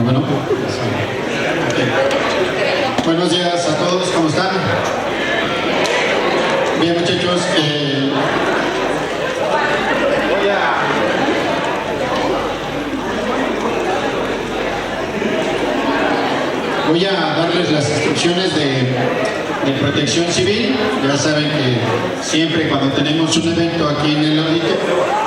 Bueno. Okay. Buenos días a todos, ¿cómo están? Bien, muchachos. Voy a darles las instrucciones de protección civil. Ya saben que siempre cuando tenemos un evento aquí en el auditorio,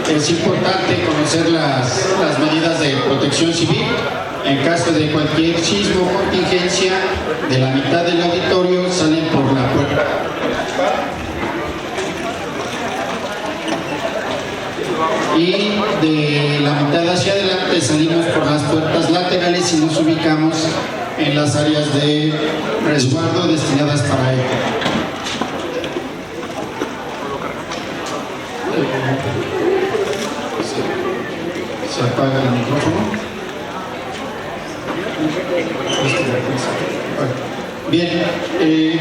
es importante conocer las medidas de protección civil. En caso de cualquier sismo o contingencia, de la mitad del auditorio salen por la puerta. Y de la mitad hacia adelante salimos por las puertas laterales y nos ubicamos en las áreas de resguardo destinadas para ello. Se apaga el micrófono. Bien, en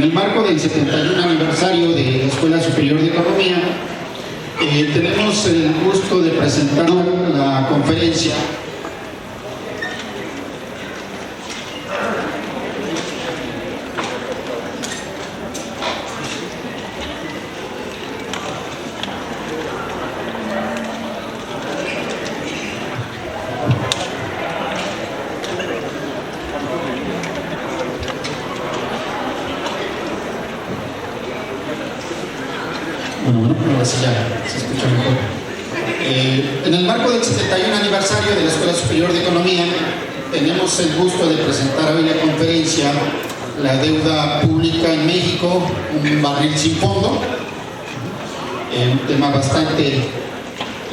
el marco del 71 aniversario de la Escuela Superior de Economía, tenemos el gusto de presentar la conferencia así ya se escucha mejor. En el marco del 71 aniversario de la Escuela Superior de Economía, tenemos el gusto de presentar hoy la conferencia La deuda pública en México, un barril sin fondo. Un tema bastante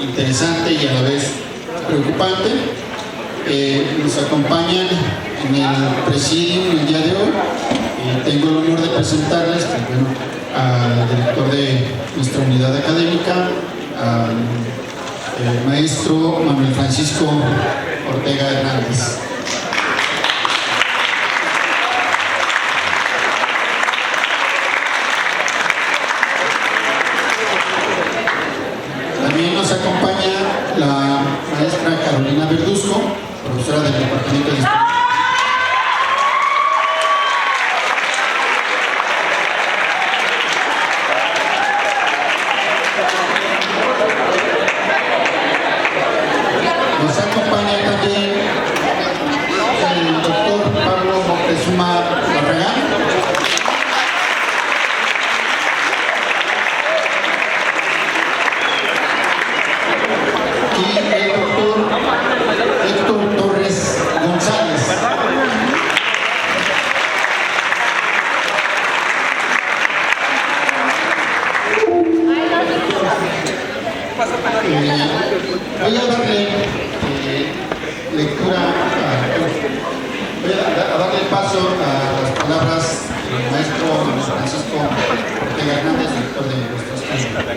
interesante y a la vez preocupante. Nos acompañan en el presidium el día de hoy. Tengo el honor de presentarles al director de nuestra unidad académica, al maestro Manuel Francisco Ortega Hernández. También nos acompaña la maestra Carolina Verduzco, profesora del Departamento de Historia. Nos acompaña también el doctor Pablo Moctezuma Barragán. Y el doctor Héctor Torres González. Voy a darle lectura, voy a darle paso a las palabras del maestro Francisco Ortega Hernández, director de nuestra escuela.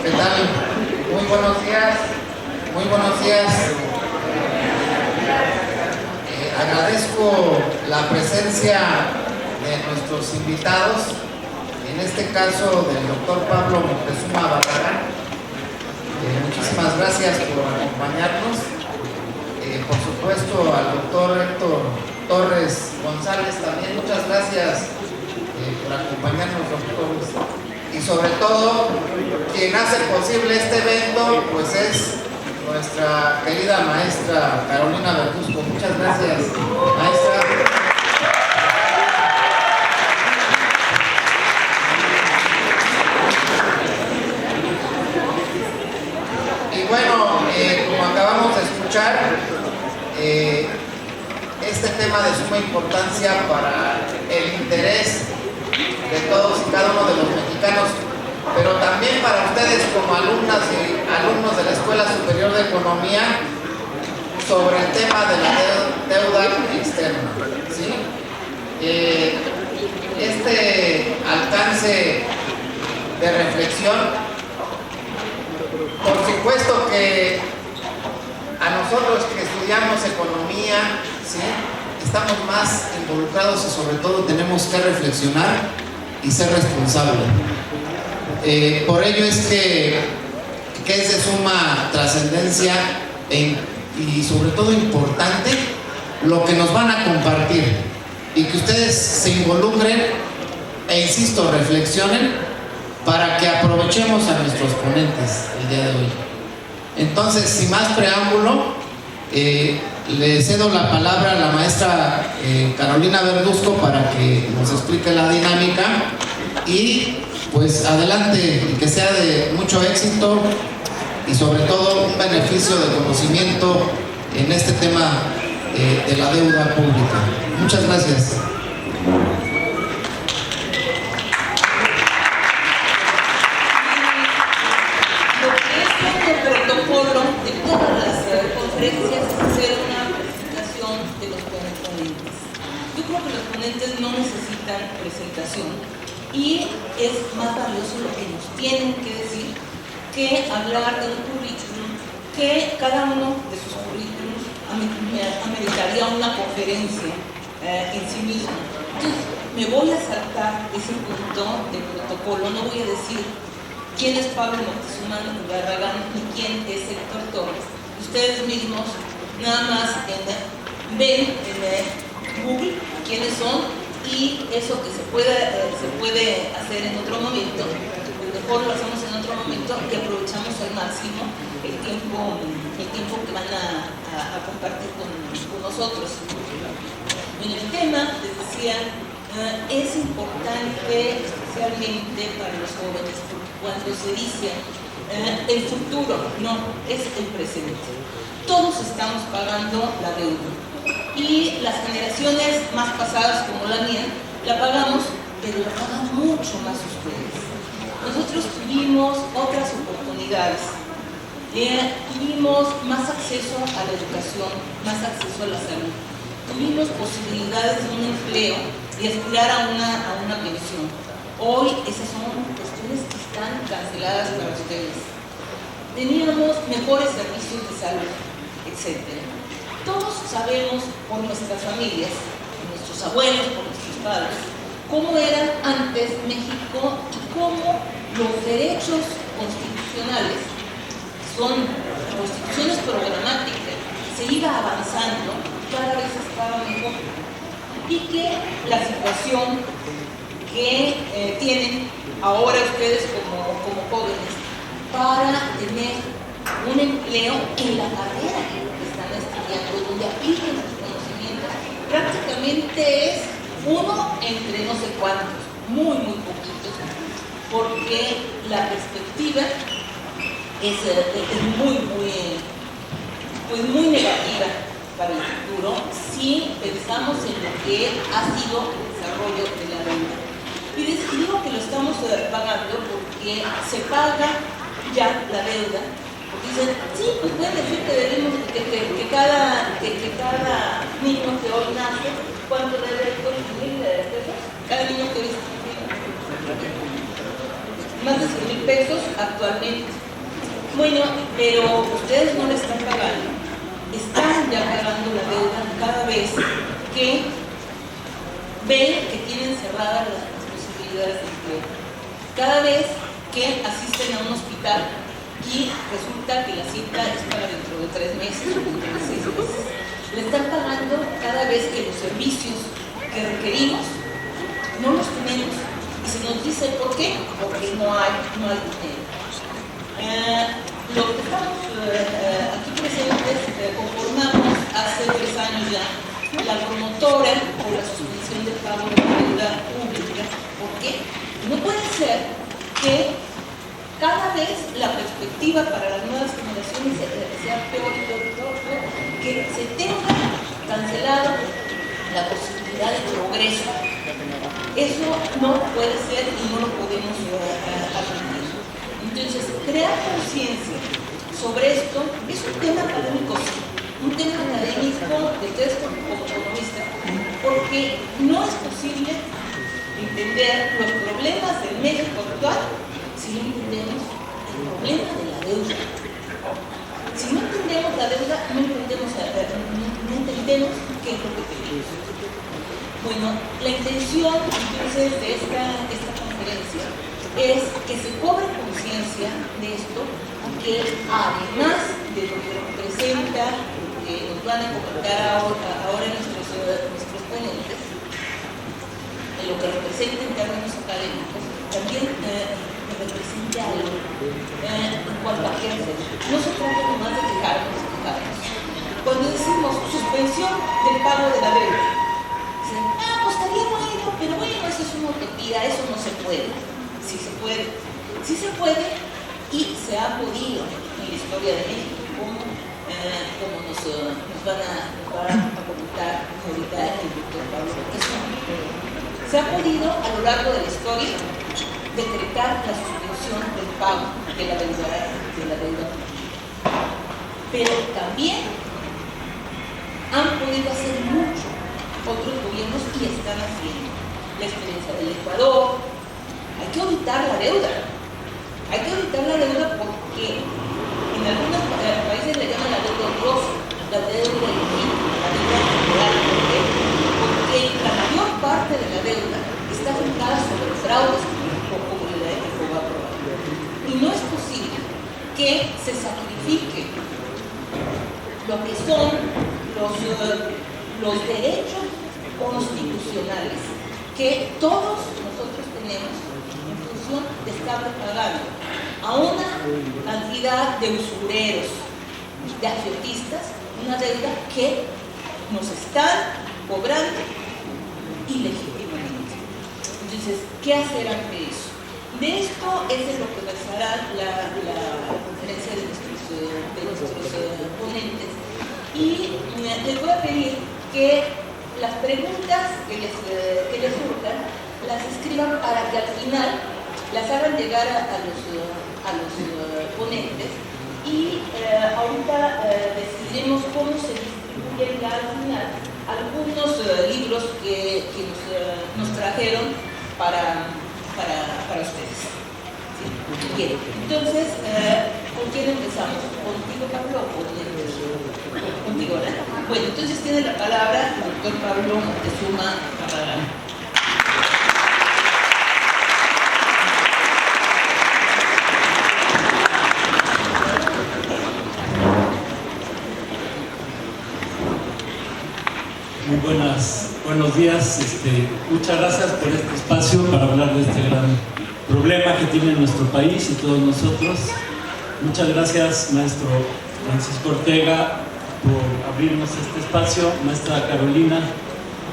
¿Qué tal? Muy buenos días. Agradezco la presencia de nuestros invitados, en este caso del doctor Pablo Moctezuma Barragán. Muchísimas gracias por acompañarnos. Por supuesto al doctor Héctor Torres González también, muchas gracias por acompañarnos, doctor. Y sobre todo, quien hace posible este evento, pues es nuestra querida maestra Carolina Verduzco. Muchas gracias, maestra. Y bueno, como acabamos de escuchar, este tema de suma importancia para el interés de todos y cada uno de los mexicanos, pero también para ustedes como alumnas y alumnos Escuela Superior de Economía sobre el tema de la deuda externa, ¿sí? Este alcance de reflexión, por supuesto que a nosotros que estudiamos economía, ¿sí?, estamos más involucrados y sobre todo tenemos que reflexionar y ser responsables. Por ello es que es de suma trascendencia y sobre todo importante lo que nos van a compartir y que ustedes se involucren e insisto, reflexionen para que aprovechemos a nuestros ponentes el día de hoy. Entonces, sin más preámbulo, le cedo la palabra a la maestra Carolina Verduzco para que nos explique la dinámica y pues adelante, y que sea de mucho éxito y sobre todo un beneficio de conocimiento en este tema de la deuda pública. Muchas gracias. Protocolo de todas las conferencias es hacer una presentación de los ponentes. Yo creo que los ponentes no necesitan presentación y es más valioso lo que nos tienen que decir que hablar de un currículum, que cada uno de sus currículums ameritaría una conferencia en sí mismo. Entonces, me voy a saltar ese punto de protocolo, no voy a decir quién es Pablo Moctezuma Barragán y quién es Héctor Torres. Ustedes mismos nada más ven en Google quiénes son y eso que se puede hacer en otro momento, mejor lo hacemos en otro momento y aprovechamos al máximo el tiempo que van a compartir con nosotros. En el tema, les decía, es importante especialmente para los jóvenes cuando se dice el futuro, no, es el presente. Todos estamos pagando la deuda y las generaciones más pasadas como la mía la pagamos, pero la pagan mucho más ustedes. Nosotros tuvimos otras oportunidades, tuvimos más acceso a la educación, más acceso a la salud, tuvimos posibilidades de un empleo y aspirar a una pensión. Hoy esas son cuestiones que están canceladas para ustedes. Teníamos mejores servicios de salud, etc. Todos sabemos por nuestras familias, por nuestros abuelos, por nuestros padres, cómo era antes México y cómo los derechos constitucionales, son constituciones programáticas, se iba avanzando, cada vez estaba mejor. Y que la situación que tienen ahora ustedes como jóvenes para tener un empleo en la carrera que están estudiando, donde apliquen sus conocimientos, prácticamente es uno entre no sé cuántos, muy poquitos, porque la perspectiva es muy negativa para el futuro si pensamos en lo que ha sido el desarrollo de la deuda. Y digo que lo estamos pagando porque se paga ya la deuda, porque dicen, sí, pues pueden decir que debemos que cada niño que hoy nace, ¿cuánto debe? ¿100,000 pesos? Cada niño que hoy más de 100,000 pesos actualmente. Bueno, pero ustedes no le están pagando, están ya pagando la deuda cada vez que ven que tienen cerradas las posibilidades de empleo, cada vez que asisten a un hospital y resulta que la cita es para dentro de 3 meses o dentro de 6 meses. Le están pagando cada vez que los servicios que requerimos no los tenemos y se nos dice ¿por qué? Porque no hay dinero. Lo que estamos aquí presentes conformamos hace 3 años ya la promotora por la suspensión del pago de la deuda pública. ¿Por qué? No puede ser que cada vez la perspectiva para las nuevas generaciones sea peor y peor, que se tenga cancelado la posibilidad de progreso. Eso no puede ser y no lo podemos admitir. Entonces, crear conciencia sobre esto es un tema académico, sí, un tema académico de ustedes como economistas, porque no es posible entender los problemas del México actual si no entendemos el problema de la deuda. Si no entendemos la deuda, no entendemos qué es lo que tenemos. Bueno, la intención entonces de esta conferencia es que se cobre conciencia de esto, que además de lo que representa, que nos van a comentar ahora nuestros ponentes, de lo que representa en términos académicos, también representa algo en cuanto a qué hacer. No se trata nomás de quejarnos. Cuando decimos suspensión del pago de la deuda, dicen, pues estaría bueno, pero bueno, eso es una utopía, eso no se puede. Sí se puede. Sí se puede y se ha podido en la historia de México, como nos van a comentar ahorita el doctor Pablo Moctezuma. Se ha podido a lo largo de la historia decretar la suspensión del pago de la deuda. Pero también han podido hacer mucho otros gobiernos y están haciendo. La experiencia del Ecuador. Hay que auditar la deuda. Hay que auditar la deuda porque en algunos países le llaman la deuda rosa, la deuda legítima, la deuda temporal. Porque la mayor parte de la deuda está fundada sobre fraudes como la de Fobaproa. Y no es posible que se sacrifique lo que son los derechos constitucionales que todos nosotros tenemos en función de estar pagando a una cantidad de usureros, de agiotistas, una deuda que nos están cobrando ilegítimamente. Entonces, ¿qué hacer ante eso? De esto es de lo que versará la conferencia de nuestros ponentes. Y les voy a pedir que las preguntas que les surjan las escriban para que al final las hagan llegar a los ponentes y ahorita decidiremos cómo se distribuyen ya al final algunos libros que nos trajeron para ustedes. ¿Sí? Bien, entonces, ¿con quién empezamos? ¿Contigo, Pablo, o contigo, ¿verdad? Bueno, entonces tiene la palabra el doctor Pablo Moctezuma Barragán. Muy buenos días. Muchas gracias por este espacio para hablar de este gran problema que tiene nuestro país y todos nosotros. Muchas gracias, maestro Francisco Ortega, por abrirnos este espacio, maestra Carolina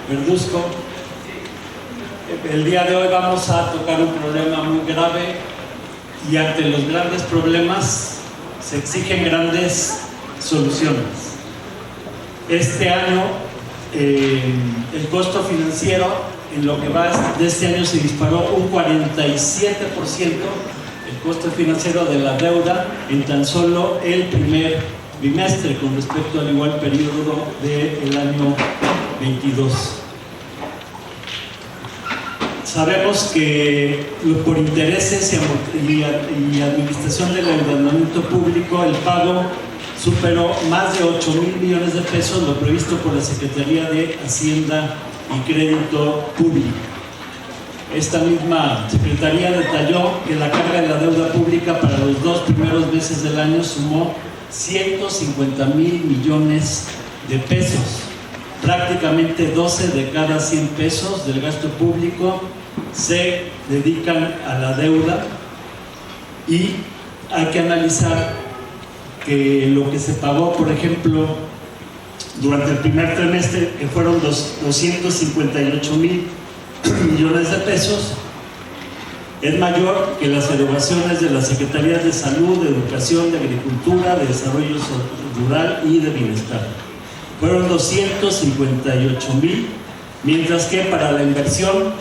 Verduzco. El día de hoy vamos a tocar un problema muy grave y ante los grandes problemas se exigen grandes soluciones. Este año el costo financiero en lo que va de este año se disparó un 47%, el costo financiero de la deuda en tan solo el primer bimestre con respecto al igual periodo del año 22. Sabemos que por intereses y administración del endeudamiento público el pago superó más de 8,000 millones de pesos, lo previsto por la Secretaría de Hacienda y Crédito Público. Esta misma Secretaría detalló que la carga de la deuda pública para los 2 primeros meses del año sumó 150,000 millones de pesos. Prácticamente 12 de cada 100 pesos del gasto público se dedican a la deuda y hay que analizar que lo que se pagó, por ejemplo, durante el primer trimestre, que fueron 258,000 millones de pesos, es mayor que las erogaciones de las Secretarías de Salud, de Educación, de Agricultura, de Desarrollo Rural y de Bienestar. Fueron 258,000, mientras que para la inversión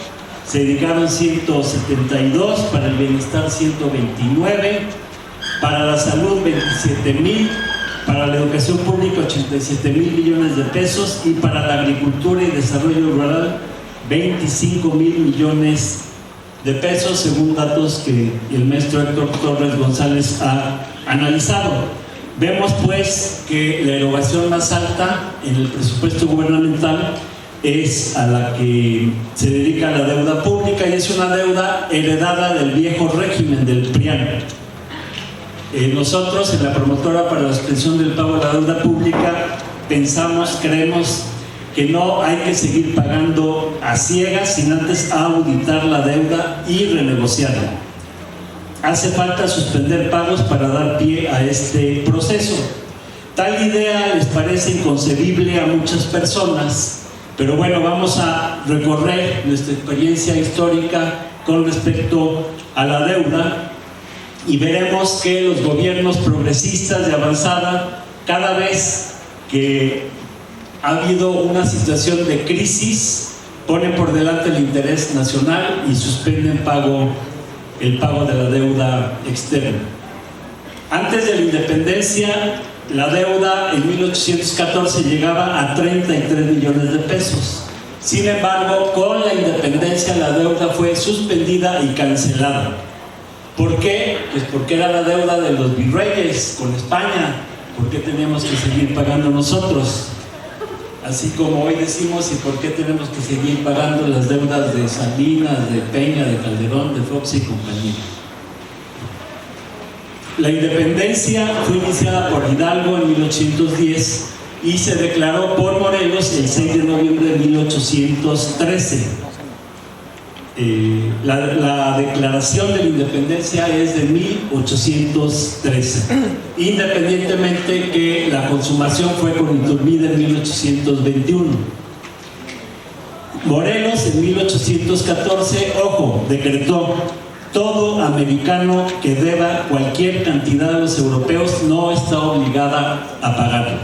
se dedicaron 172, para el bienestar 129, para la salud 27,000, para la educación pública 87,000 millones de pesos y para la agricultura y desarrollo rural 25,000 millones de pesos, según datos que el maestro Héctor Torres González ha analizado. Vemos pues que la erogación más alta en el presupuesto gubernamental es a la que se dedica la deuda pública, y es una deuda heredada del viejo régimen del PRIAN. Nosotros en la promotora para la suspensión del pago de la deuda pública creemos que no hay que seguir pagando a ciegas sin antes auditar la deuda y renegociarla. Hace falta suspender pagos para dar pie a este proceso. Tal idea les parece inconcebible a muchas personas, pero bueno, vamos a recorrer nuestra experiencia histórica con respecto a la deuda y veremos que los gobiernos progresistas de avanzada, cada vez que ha habido una situación de crisis, ponen por delante el interés nacional y suspenden el pago de la deuda externa. Antes de la independencia, la deuda en 1814 llegaba a 33 millones de pesos. Sin embargo, con la independencia la deuda fue suspendida y cancelada. ¿Por qué? Pues porque era la deuda de los virreyes con España. ¿Por qué teníamos que seguir pagando nosotros? Así como hoy decimos, ¿y por qué tenemos que seguir pagando las deudas de Salinas, de Peña, de Calderón, de Fox y compañía? La independencia fue iniciada por Hidalgo en 1810 y se declaró por Morelos el 6 de noviembre de 1813. La declaración de la independencia es de 1813, independientemente que la consumación fue con Iturbide en 1821. Morelos en 1814, ojo, decretó: todo americano que deba cualquier cantidad a los europeos no está obligada a pagarlo.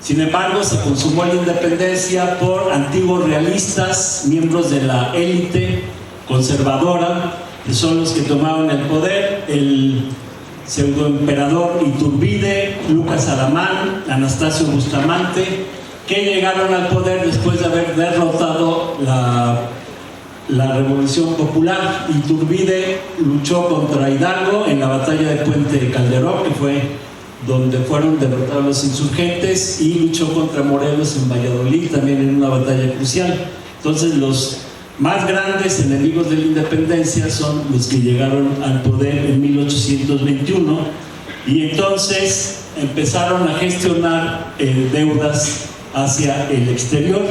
Sin embargo, se consumó la independencia por antiguos realistas, miembros de la élite conservadora, que son los que tomaron el poder: el pseudoemperador Iturbide, Lucas Alamán, Anastasio Bustamante, que llegaron al poder después de haber derrotado la Revolución Popular. Iturbide luchó contra Hidalgo en la batalla de Puente de Calderón, que fue donde fueron derrotados los insurgentes, y luchó contra Morelos en Valladolid, también en una batalla crucial. Entonces, los más grandes enemigos de la independencia son los que llegaron al poder en 1821, y entonces empezaron a gestionar deudas hacia el exterior.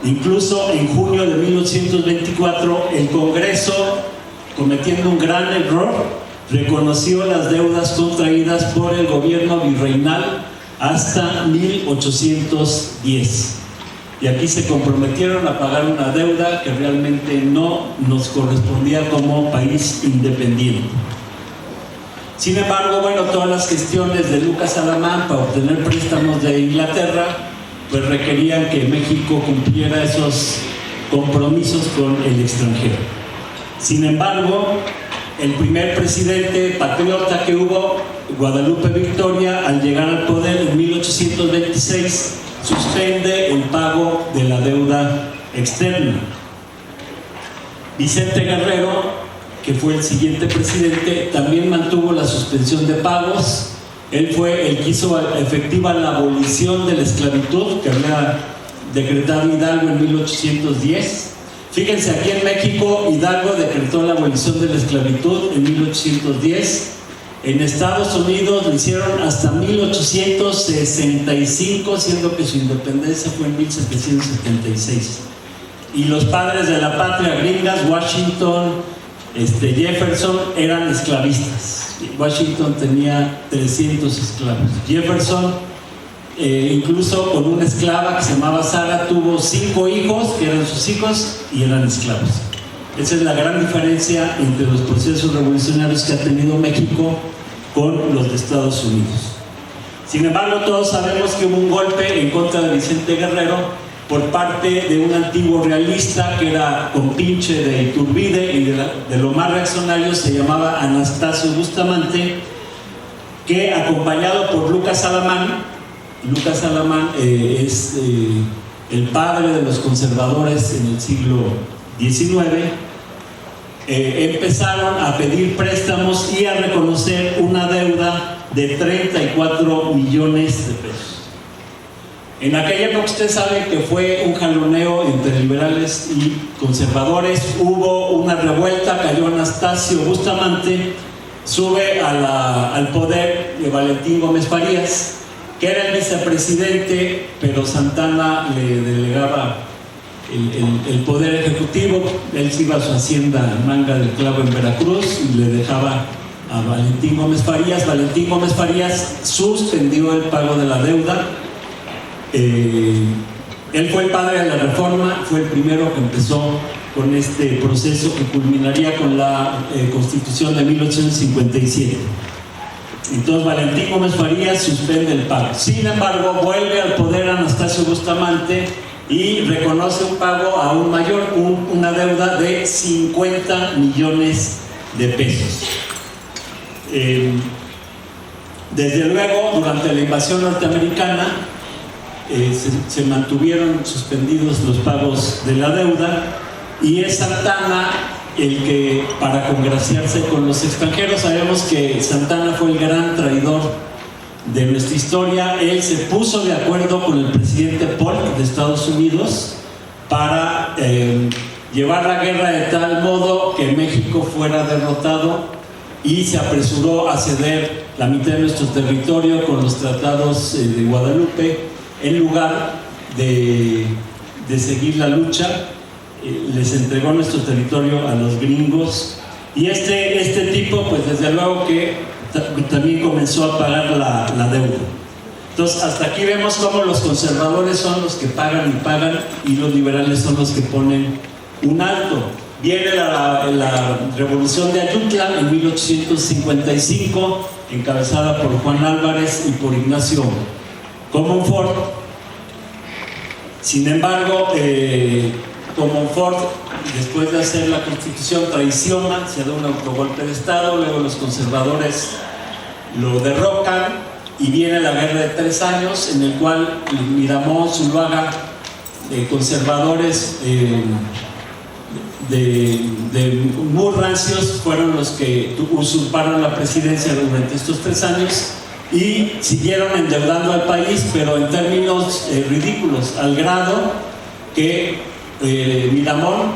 Incluso en junio de 1824, el Congreso, cometiendo un gran error, reconoció las deudas contraídas por el gobierno virreinal hasta 1810. Y aquí se comprometieron a pagar una deuda que realmente no nos correspondía como país independiente. Sin embargo, bueno, todas las gestiones de Lucas Alamán para obtener préstamos de Inglaterra, pues requerían que México cumpliera esos compromisos con el extranjero. Sin embargo, el primer presidente patriota que hubo, Guadalupe Victoria, al llegar al poder en 1826, suspende el pago de la deuda externa. Vicente Guerrero, que fue el siguiente presidente, también mantuvo la suspensión de pagos. Él fue el que hizo efectiva la abolición de la esclavitud que había decretado Hidalgo en 1810. Fíjense, aquí en México Hidalgo decretó la abolición de la esclavitud en 1810. En Estados Unidos lo hicieron hasta 1865, siendo que su independencia fue en 1776. Y los padres de la patria gringas, Washington, Jefferson, eran esclavistas. Washington tenía 300 esclavos. Jefferson, incluso con una esclava que se llamaba Sara, tuvo 5 hijos que eran sus hijos y eran esclavos. Esa es la gran diferencia entre los procesos revolucionarios que ha tenido México con los de Estados Unidos. Sin embargo, todos sabemos que hubo un golpe en contra de Vicente Guerrero por parte de un antiguo realista que era compinche de Iturbide, y de lo más reaccionario se llamaba Anastasio Bustamante, que acompañado por Lucas Alamán es el padre de los conservadores en el siglo XIX, empezaron a pedir préstamos y a reconocer una deuda de 34 millones de pesos. En aquella época usted sabe que fue un jaloneo entre liberales y conservadores, hubo una revuelta, cayó Anastasio Bustamante, sube al poder de Valentín Gómez Farías, que era el vicepresidente, pero Santana le delegaba el poder ejecutivo. Él se iba a su hacienda en Manga del Clavo en Veracruz y le dejaba a Valentín Gómez Farías. Valentín Gómez Farías suspendió el pago de la deuda. Él fue el padre de la reforma, fue el primero que empezó con este proceso que culminaría con la Constitución de 1857. Entonces Valentín Gómez Farías suspende el pago. Sin embargo, vuelve al poder Anastasio Bustamante y reconoce un pago aún mayor, una deuda de 50 millones de pesos. Desde luego, durante la invasión norteamericana, se mantuvieron suspendidos los pagos de la deuda, y es Santana el que, para congraciarse con los extranjeros, sabemos que Santana fue el gran traidor de nuestra historia. Él se puso de acuerdo con el presidente Polk de Estados Unidos para llevar la guerra de tal modo que México fuera derrotado, y se apresuró a ceder la mitad de nuestro territorio con los tratados de Guadalupe. En lugar de seguir la lucha, les entregó nuestro territorio a los gringos, y este tipo, pues desde luego que también comenzó a pagar la deuda. Entonces, hasta aquí vemos cómo los conservadores son los que pagan y pagan, y los liberales son los que ponen un alto. Viene la revolución de Ayutla en 1855, encabezada por Juan Álvarez y por Ignacio Comonfort. Sin embargo, Comonfort, después de hacer la Constitución, traiciona, se da un autogolpe de Estado, luego los conservadores lo derrocan, y viene la guerra de 3 años, en el cual Miramón, Zuluaga, conservadores de muy rancios, fueron los que usurparon la presidencia durante estos 3 años y siguieron endeudando al país, pero en términos ridículos, al grado que Miramón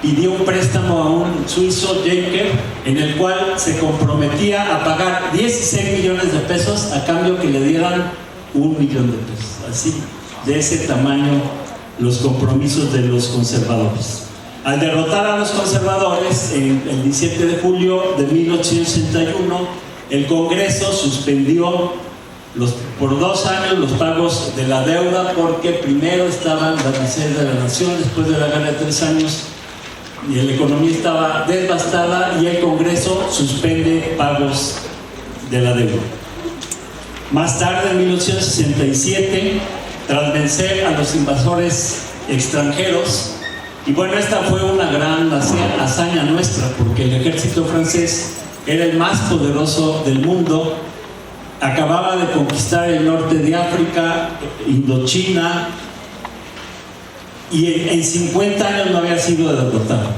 pidió un préstamo a un suizo, Jaeger, en el cual se comprometía a pagar 16 millones de pesos a cambio que le dieran 1 millón de pesos. Así, de ese tamaño, los compromisos de los conservadores. Al derrotar a los conservadores, el 17 de julio de 1861, el Congreso suspendió por 2 años los pagos de la deuda, porque primero estaban las necesidades de la nación, después de la guerra de 3 años, y la economía estaba devastada, y el Congreso suspende pagos de la deuda. Más tarde, en 1867, tras vencer a los invasores extranjeros, y bueno, esta fue una gran hazaña nuestra, porque el ejército francés era el más poderoso del mundo, acababa de conquistar el norte de África, Indochina, y en 50 años no había sido derrotado.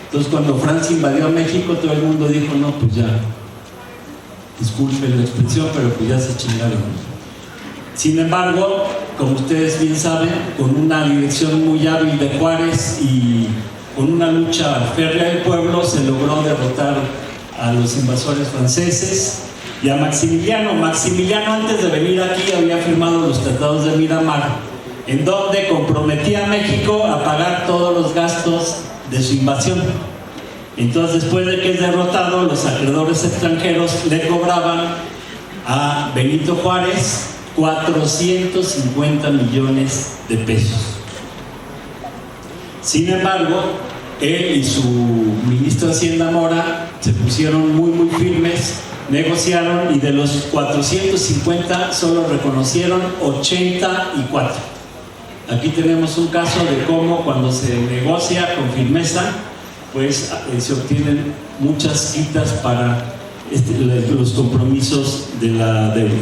Entonces, cuando Francia invadió a México, todo el mundo dijo: no, pues ya, disculpen la expresión, pero pues ya se chingaron. Sin embargo, como ustedes bien saben, con una dirección muy hábil de Juárez y con una lucha férrea del pueblo, se logró derrotar a los invasores franceses y a Maximiliano. Maximiliano, antes de venir aquí, había firmado los tratados de Miramar, en donde comprometía a México a pagar todos los gastos de su invasión. Entonces, después de que es derrotado, los acreedores extranjeros le cobraban a Benito Juárez 450 millones de pesos. Sin embargo, él y su ministro de Hacienda, Mora, se pusieron muy firmes, negociaron, y de los 450 solo reconocieron 84. Aquí tenemos un caso de cómo, cuando se negocia con firmeza, pues se obtienen muchas quitas para los compromisos de la deuda.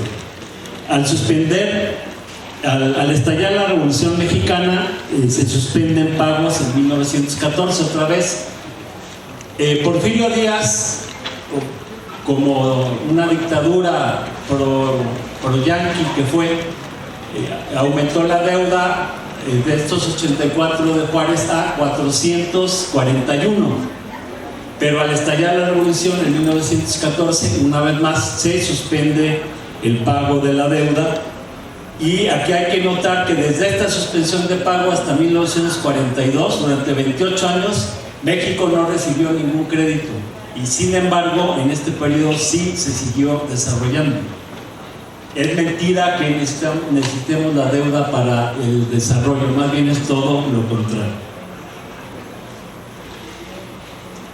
Al estallar la Revolución Mexicana, se suspenden pagos en 1914 otra vez. Porfirio Díaz, como una dictadura pro-yanqui que fue, aumentó la deuda de estos 84 de Juárez a 441. Pero al estallar la revolución en 1914, una vez más se suspende el pago de la deuda. Y aquí hay que notar que desde esta suspensión de pago hasta 1942, durante 28 años, México no recibió ningún crédito. Y sin embargo, en este periodo sí se siguió desarrollando. Es mentira que necesitemos la deuda para el desarrollo, más bien es todo lo contrario.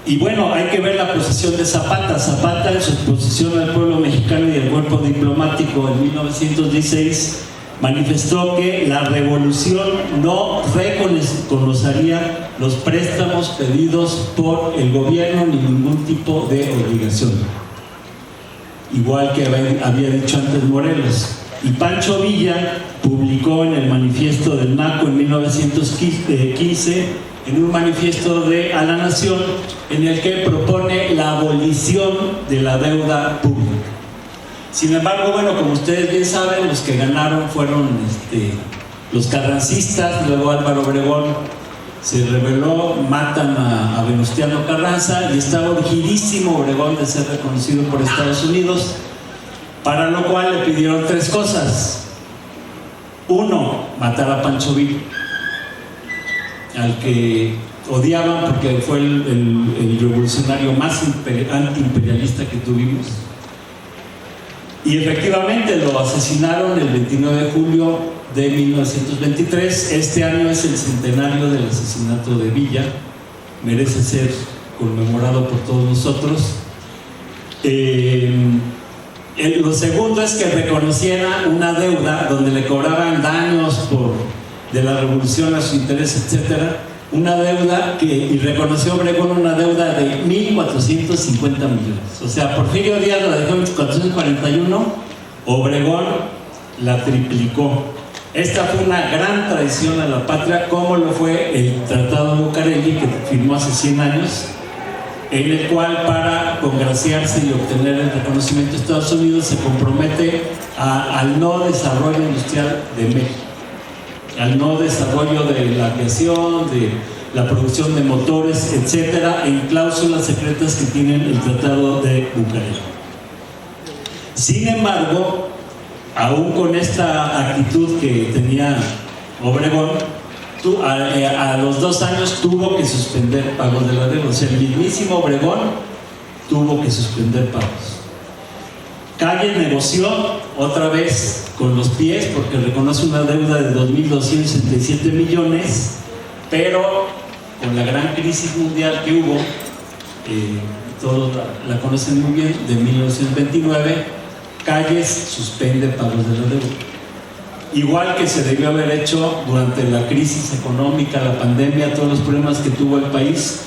Y bueno, hay que ver la posición de Zapata. Zapata, en su exposición al pueblo mexicano y al cuerpo diplomático en 1916, manifestó que la revolución no reconocería los préstamos pedidos por el gobierno ni ningún tipo de obligación, igual que había dicho antes Morelos. Y Pancho Villa publicó en el manifiesto del NACO en 1915, en un manifiesto a la Nación, en el que propone la abolición de la deuda pública. Sin embargo, bueno, como ustedes bien saben, los que ganaron fueron los carrancistas. Luego Álvaro Obregón se rebeló, matan a Venustiano Carranza, y estaba urgidísimo Obregón de ser reconocido por Estados Unidos, para lo cual le pidieron 3 cosas. 1, matar a Pancho Villa, al que odiaban porque fue el revolucionario más antiimperialista que tuvimos. Y efectivamente lo asesinaron el 29 de julio de 1923. Este año es el centenario del asesinato de Villa, merece ser conmemorado por todos nosotros. Lo segundo es que reconociera una deuda donde le cobraban daños de la revolución a su interés, etcétera, una deuda y reconoció Obregón una deuda de 1,450 millones. O sea, Porfirio Díaz la dejó en 441, Obregón la triplicó. Esta fue una gran traición a la patria, como lo fue el Tratado de Bucareli, que firmó hace 100 años, en el cual, para congraciarse y obtener el reconocimiento de Estados Unidos, se compromete al no desarrollo industrial de México, al no desarrollo de la aviación, de la producción de motores, etcétera, en cláusulas secretas que tienen el Tratado de Bucareli. Sin embargo, aún con esta actitud que tenía Obregón, a los 2 años tuvo que suspender pagos de la deuda. O sea, el mismísimo Obregón tuvo que suspender pagos. Calle negoció otra vez con los pies, porque reconoce una deuda de 2.267 millones, pero con la gran crisis mundial que hubo, todos la conocen muy bien, de 1929, Calles suspende pagos de la deuda. Igual que se debió haber hecho durante la crisis económica, la pandemia, todos los problemas que tuvo el país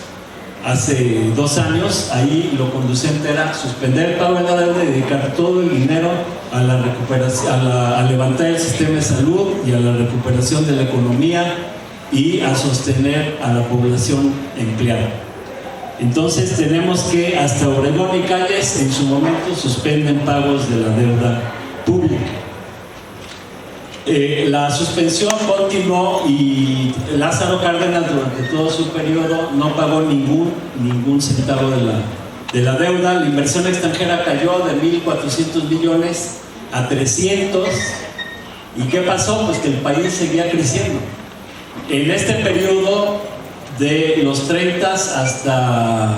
hace 2 años. Ahí lo conducente era suspender el pago de la deuda y dedicar todo el dinero a la recuperación, a levantar el sistema de salud y a la recuperación de la economía y a sostener a la población empleada. Entonces tenemos que hasta Obregón y Calles en su momento suspenden pagos de la deuda pública. La suspensión continuó y Lázaro Cárdenas durante todo su periodo no pagó ningún centavo de la deuda. La inversión extranjera cayó de 1.400 millones a 300. ¿Y qué pasó? Pues que el país seguía creciendo. En este periodo de los 30 hasta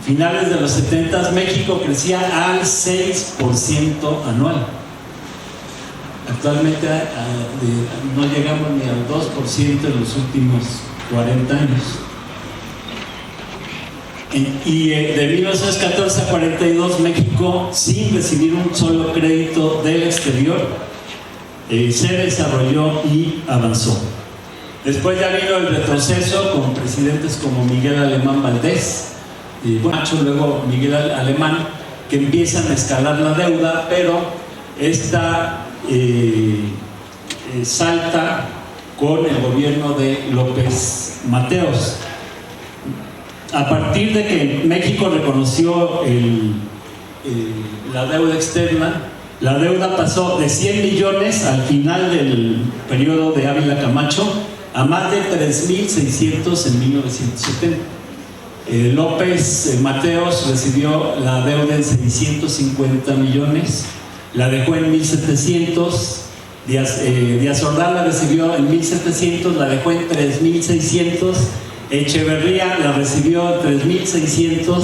finales de los 70, México crecía al 6% anual. Actualmente no llegamos ni al 2% en los últimos 40 años. Y de 1914 a 42, México, sin recibir un solo crédito del exterior, se desarrolló y avanzó. Después ya vino el retroceso con presidentes como Miguel Alemán Valdés, Macho, luego Miguel Alemán, que empiezan a escalar la deuda, pero esta salta con el gobierno de López Mateos. A partir de que México reconoció la deuda externa, la deuda pasó de 100 millones al final del periodo de Ávila Camacho a más de 3.600 en 1970. López Mateos recibió la deuda en 650 millones, la dejó en 1.700. Díaz Ordaz la recibió en 1.700, la dejó en 3.600. Echeverría la recibió en 3.600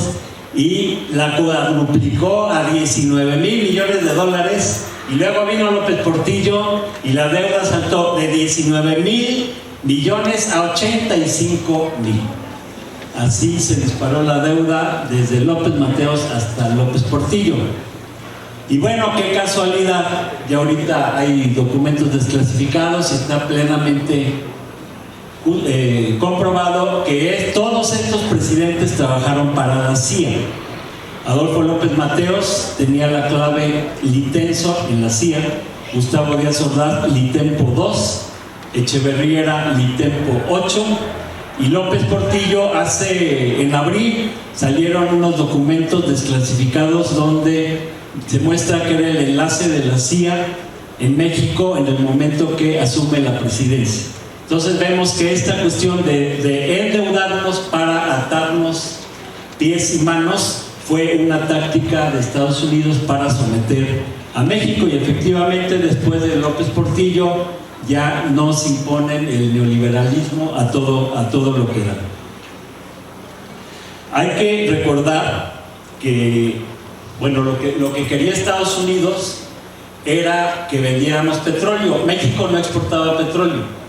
y la cuadruplicó a 19,000 millones de dólares. Y luego vino López Portillo y la deuda saltó de 19,000 millones a 85,000. Así se disparó la deuda desde López Mateos hasta López Portillo. Y bueno, qué casualidad, ya ahorita hay documentos desclasificados y está plenamente comprobado que todos estos presidentes trabajaron para la CIA. Adolfo López Mateos tenía la clave Litenso en la CIA, Gustavo Díaz Ordaz Litempo 2, Echeverría era Litempo 8, y López Portillo en abril salieron unos documentos desclasificados donde se muestra que era el enlace de la CIA en México en el momento que asume la presidencia. Entonces vemos que esta cuestión de endeudarnos para atarnos pies y manos fue una táctica de Estados Unidos para someter a México, y efectivamente después de López Portillo ya nos imponen el neoliberalismo a todo lo que da. Hay que recordar que, bueno, lo que quería Estados Unidos era que vendiéramos petróleo. México no exportaba petróleo.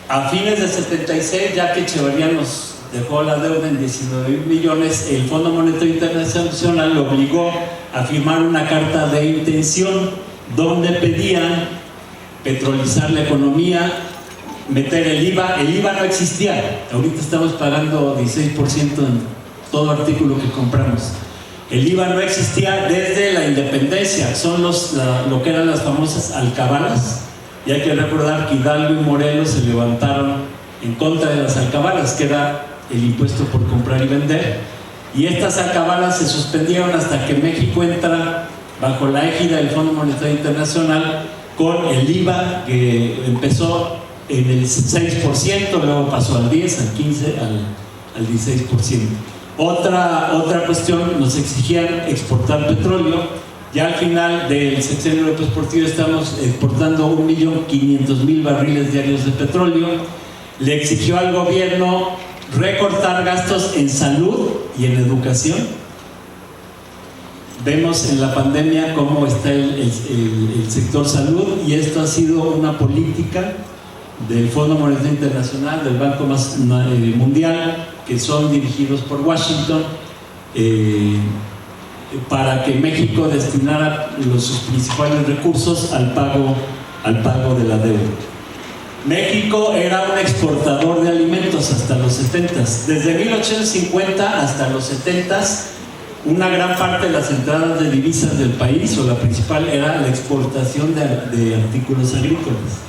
A fines de 76, ya que Echeverría nos dejó la deuda en 19,000 millones, el Fondo Monetario Internacional lo obligó a firmar una carta de intención donde pedían petrolizar la economía, meter el IVA. El IVA no existía, ahorita estamos pagando 16% en todo artículo que compramos. El IVA no existía desde la independencia, son lo que eran las famosas alcabalas, y hay que recordar que Hidalgo y Morelos se levantaron en contra de las alcabalas, que era el impuesto por comprar y vender, y estas alcabalas se suspendieron hasta que México entra bajo la égida del Fondo Monetario Internacional con el IVA, que empezó en el 6%, luego pasó al 10, al 15, al 16%. Otra cuestión, nos exigían exportar petróleo. Ya al final del sexenio de López Portillo estamos exportando 1.500.000 barriles diarios de petróleo. Le exigió al gobierno recortar gastos en salud y en educación. Vemos en la pandemia cómo está el sector salud, y esto ha sido una política del Fondo Monetario Internacional, del Banco Mundial, que son dirigidos por Washington, para que México destinara sus principales recursos al pago de la deuda. México era un exportador de alimentos hasta los 70. Desde 1850 hasta los 70, una gran parte de las entradas de divisas del país, o la principal, era la exportación de artículos agrícolas.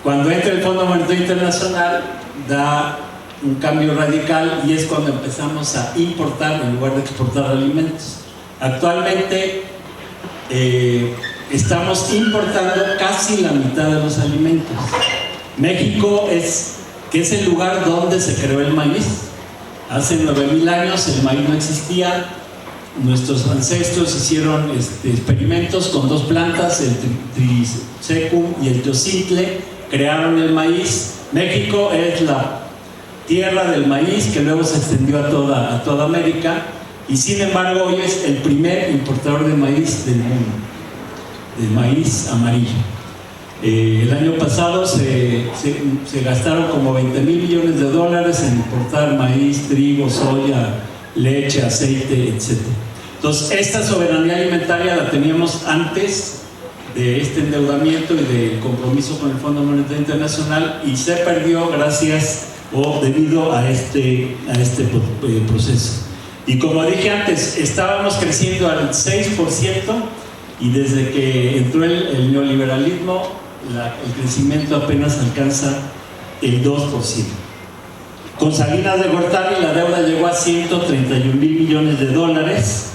Cuando entra el Fondo Monetario Internacional, da un cambio radical, y es cuando empezamos a importar en lugar de exportar alimentos. Actualmente estamos importando casi la mitad de los alimentos. México que es el lugar donde se creó el maíz. Hace 9,000 años el maíz no existía. Nuestros ancestros hicieron experimentos con dos plantas, el Trisecum y el Teocintle, crearon el maíz. México es la tierra del maíz, que luego se extendió a toda América, y sin embargo hoy es el primer importador de maíz del mundo, de maíz amarillo. El año pasado se gastaron como 20,000 millones de dólares en importar maíz, trigo, soya, leche, aceite, etc. Entonces, esta soberanía alimentaria la teníamos antes de este endeudamiento y del compromiso con el Fondo Monetario Internacional, y se perdió gracias o debido a este proceso. Y como dije antes, estábamos creciendo al 6% y desde que entró el neoliberalismo, el crecimiento apenas alcanza el 2%. Con Salinas de Gortari la deuda llegó a 131 mil millones de dólares.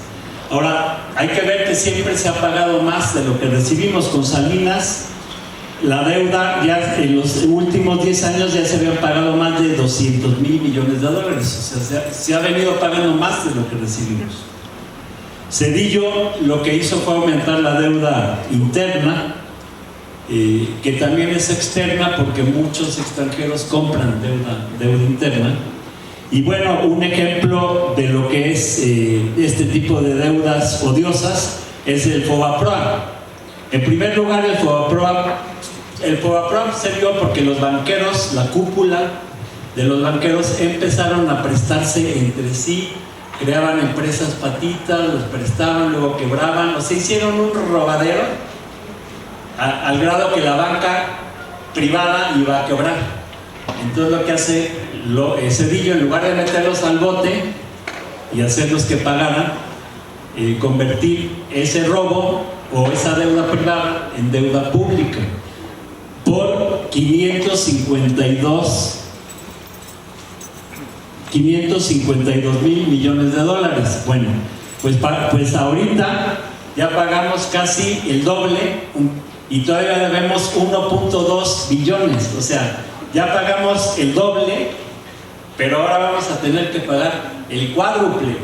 Ahora, hay que ver que siempre se ha pagado más de lo que recibimos. Con Salinas, la deuda ya en los últimos 10 años ya se habían pagado más de 200 mil millones de dólares. O sea, se ha venido pagando más de lo que recibimos. Cedillo lo que hizo fue aumentar la deuda interna, que también es externa porque muchos extranjeros compran deuda interna. Y bueno, un ejemplo de lo que es este tipo de deudas odiosas es el FOBAPROA. En primer lugar, el FOBAPROA se dio porque los banqueros, la cúpula de los banqueros empezaron a prestarse entre sí, creaban empresas patitas, los prestaban, luego quebraban, o sea, hicieron un robadero al grado que la banca privada iba a quebrar. Entonces lo que hace Cedillo, en lugar de meterlos al bote y hacerlos que pagaran, convertir ese robo o esa deuda privada en deuda pública por 552 mil millones de dólares. Bueno, pues ahorita ya pagamos casi el doble y todavía debemos 1.2 billones. O sea, ya pagamos el doble, pero ahora vamos a tener que pagar el cuádruple.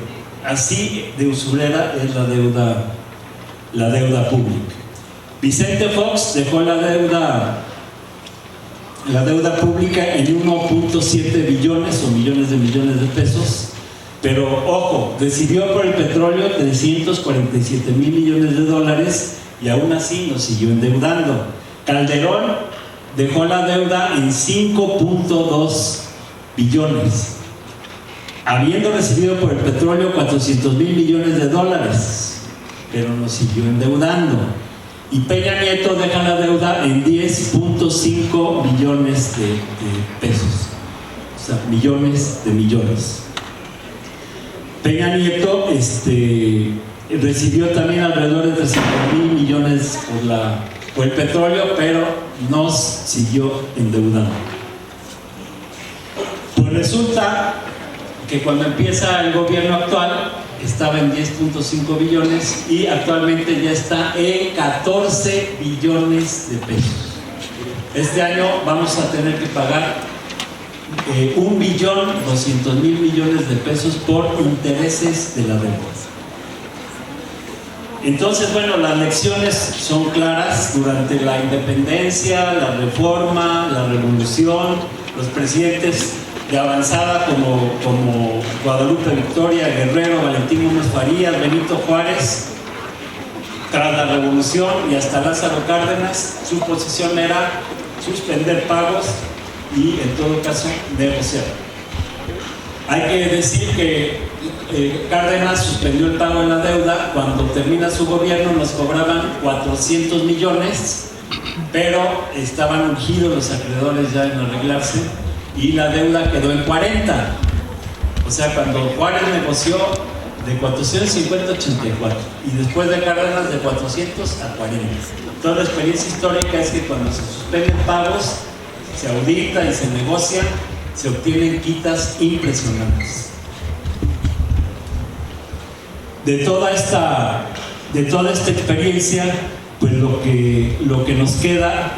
Así de usurera es la deuda pública. Vicente Fox dejó la deuda pública en 1.7 billones o millones de pesos, pero ojo, recibió por el petróleo 347 mil millones de dólares y aún así nos siguió endeudando. Calderón dejó la deuda en 5.2 billones, habiendo recibido por el petróleo 400 mil millones de dólares, pero nos siguió endeudando. Y Peña Nieto deja la deuda en 10.5 billones de pesos, o sea, millones de millones. Peña Nieto recibió también alrededor de 300 mil millones por el petróleo, pero nos siguió endeudando. Pues resulta que cuando empieza el gobierno actual estaba en 10.5 billones y actualmente ya está en 14 billones de pesos. Este año vamos a tener que pagar 1.200.000 millones de pesos por intereses de la deuda. Entonces, bueno, las lecciones son claras. Durante la independencia, la reforma, la revolución, los presidentes de avanzada como Guadalupe Victoria, Guerrero, Valentín Gómez Farías, Benito Juárez, tras la revolución y hasta Lázaro Cárdenas, su posición era suspender pagos y en todo caso negociar. Hay que decir que Cárdenas suspendió el pago de la deuda. Cuando termina su gobierno nos cobraban 400 millones, pero estaban urgidos los acreedores ya en arreglarse y la deuda quedó en 40. O sea, cuando Juárez negoció de 450 a 84 y después de Cárdenas de 400 a 40. Toda la experiencia histórica es que cuando se suspenden pagos, se audita y se negocia, se obtienen quitas impresionantes. De toda esta experiencia, pues lo que nos queda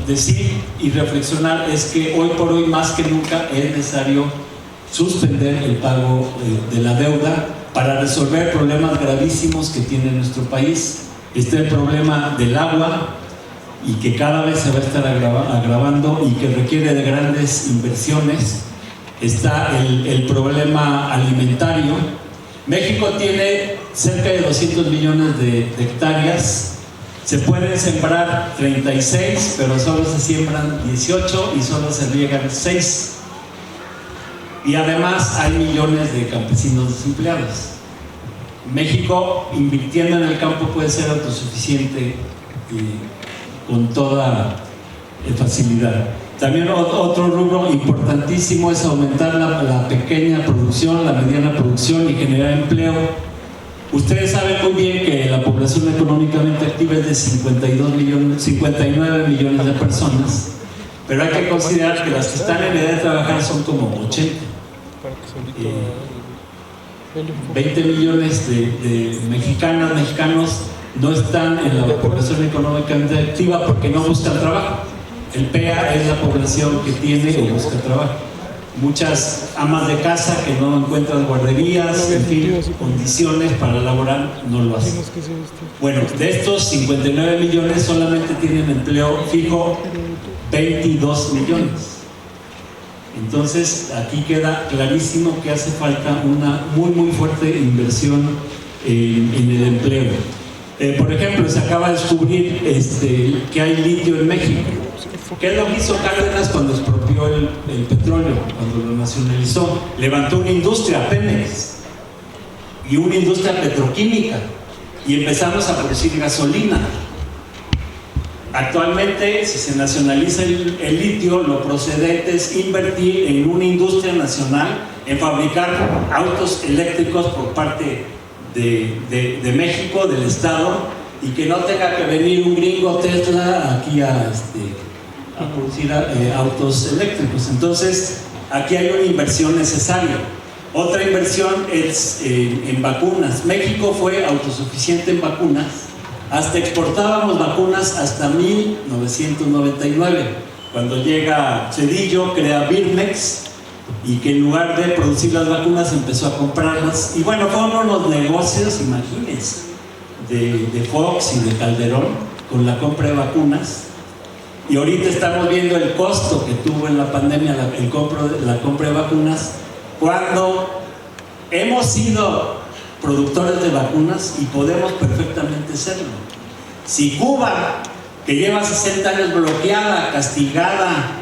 decir y reflexionar es que hoy por hoy más que nunca es necesario suspender el pago de la deuda para resolver problemas gravísimos que tiene nuestro país. Está el problema del agua y que cada vez se va a estar agravando y que requiere de grandes inversiones. Está el problema alimentario. México tiene cerca de 200 millones de hectáreas. Se pueden sembrar 36, pero solo se siembran 18 y solo se riegan 6. Y además hay millones de campesinos desempleados. México, invirtiendo en el campo, puede ser autosuficiente con toda facilidad. También otro rubro importantísimo es aumentar la pequeña producción, la mediana producción y generar empleo. Ustedes saben muy bien que la población económicamente activa es de 59 millones de personas, pero hay que considerar que las que están en edad de trabajar son como 80. 20 millones de mexicanos no están en la población económicamente activa porque no buscan trabajo. El PEA es la población que tiene o busca trabajo. Muchas amas de casa que no encuentran guarderías, en fin, condiciones para laborar, no lo hacen. Bueno, de estos 59 millones solamente tienen empleo fijo 22 millones. Entonces, aquí queda clarísimo que hace falta una muy fuerte inversión en el empleo. Por ejemplo, se acaba de descubrir que hay litio en México. ¿Qué es lo que hizo Cárdenas cuando expropió el petróleo, cuando lo nacionalizó? Levantó una industria, Pemex, y una industria petroquímica, y empezamos a producir gasolina. Actualmente, si se nacionaliza el litio, lo procedente es invertir en una industria nacional, en fabricar autos eléctricos por parte de México, del Estado, y que no tenga que venir un gringo Tesla aquí a producir autos eléctricos. Entonces, aquí hay una inversión necesaria. Otra inversión es en vacunas. México fue autosuficiente en vacunas. Hasta exportábamos vacunas hasta 1999, cuando llega Cedillo, crea Birmex, y que en lugar de producir las vacunas empezó a comprarlas. Y bueno, fueron los negocios, imagínense, de Fox y de Calderón con la compra de vacunas. Y ahorita estamos viendo el costo que tuvo en la pandemia la compra de vacunas, cuando hemos sido productores de vacunas y podemos perfectamente serlo. Si Cuba, que lleva 60 años bloqueada, castigada,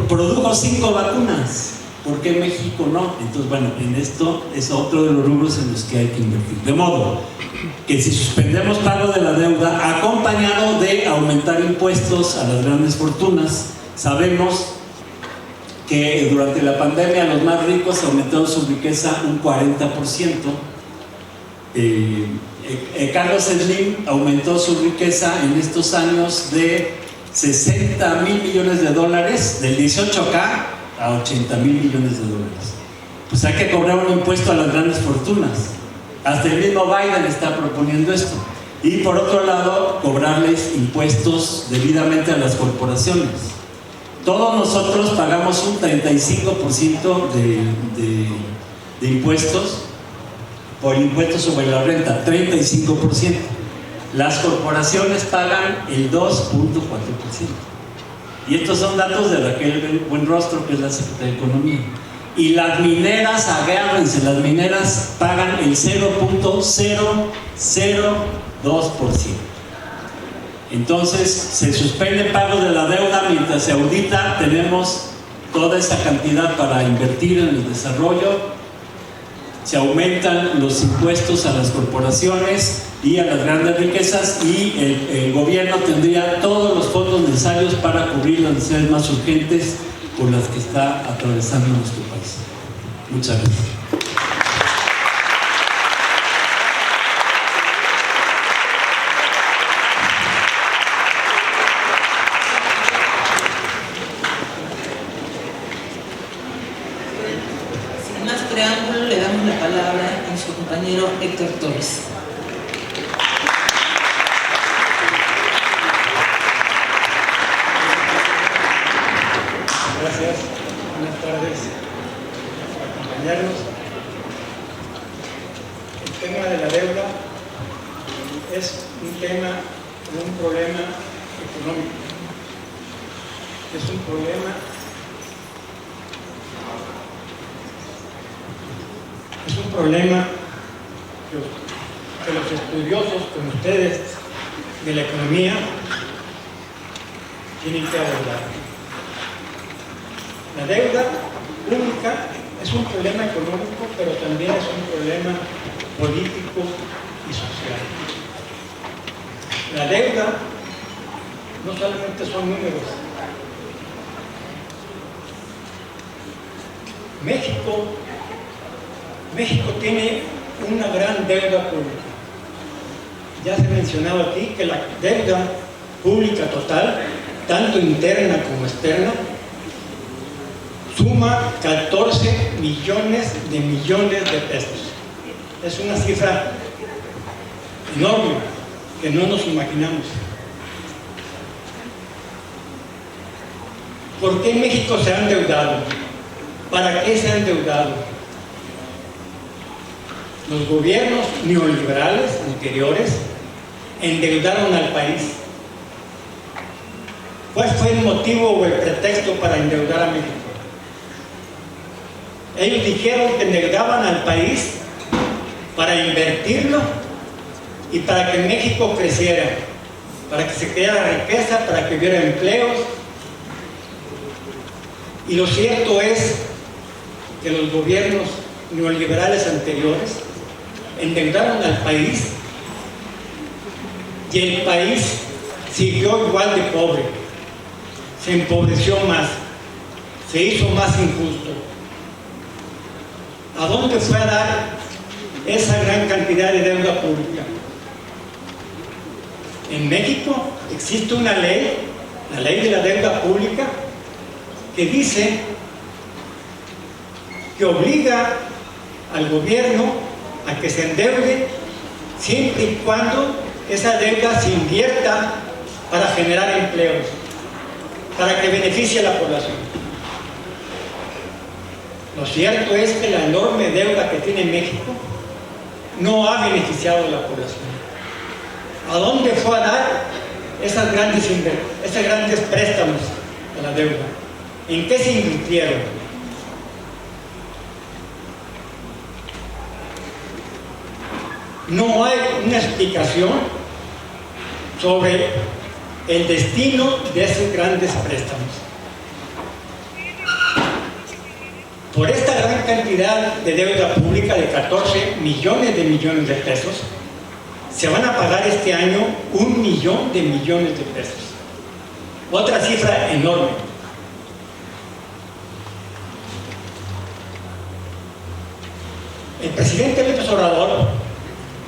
produjo 5 vacunas, ¿por qué México no? Entonces, bueno, en esto es otro de los rubros en los que hay que invertir. De modo que si suspendemos pago de la deuda, acompañado de aumentar impuestos a las grandes fortunas, sabemos que durante la pandemia los más ricos aumentaron su riqueza un 40%. Carlos Slim aumentó su riqueza en estos años de 60 mil millones de dólares, del 18K a 80 mil millones de dólares. Pues hay que cobrar un impuesto a las grandes fortunas. Hasta el mismo Biden está proponiendo esto. Y por otro lado, cobrarles impuestos debidamente a las corporaciones. Todos nosotros pagamos un 35% de impuestos por impuestos sobre la renta, 35%. Las corporaciones pagan el 2.4%. Y estos son datos de Raquel Buenrostro, que es la secretaria de Economía. Y las mineras, agárrense, las mineras pagan el 0.002%. Entonces, se suspende el pago de la deuda mientras se audita, tenemos toda esa cantidad para invertir en el desarrollo, se aumentan los impuestos a las corporaciones y a las grandes riquezas, y el gobierno tendría todos los fondos necesarios para cubrir las necesidades más urgentes por las que está atravesando nuestro país. Muchas gracias. Sin más preámbulo, le damos la palabra a su compañero Héctor Torres. Gracias, buenas tardes por acompañarnos. El tema de la deuda es un problema económico. Es un problema que los estudiosos como ustedes de la economía tienen que abordar. La deuda pública es un problema económico, pero también es un problema político y social. La deuda no solamente son números, México tiene una gran deuda pública. Ya se ha mencionado aquí que la deuda pública total, tanto interna como externa, suma 14 millones de pesos. Es una cifra enorme que no nos imaginamos. ¿Por qué México se ha endeudado? ¿Para qué se ha endeudado? Los gobiernos neoliberales anteriores endeudaron al país. ¿Cuál fue el motivo o el pretexto para endeudar a México? Ellos dijeron que endeudaban al país para invertirlo y para que México creciera, para que se creara riqueza, para que hubiera empleos. Y lo cierto es que los gobiernos neoliberales anteriores endeudaron al país y el país siguió igual de pobre, se empobreció más, se hizo más injusto. ¿A dónde fue a dar esa gran cantidad de deuda pública? En México existe una ley, la ley de la deuda pública, que dice que obliga al gobierno a que se endeude siempre y cuando esa deuda se invierta para generar empleos, para que beneficie a la población. Lo cierto es que la enorme deuda que tiene México no ha beneficiado a la población. ¿A dónde fue a dar esos grandes préstamos a la deuda? ¿En qué se invirtieron? No hay una explicación sobre el destino de esos grandes préstamos. Por esta gran cantidad de deuda pública de 14 millones de pesos, se van a pagar este año 1 millón de millones de pesos. Otra cifra enorme. El presidente López Obrador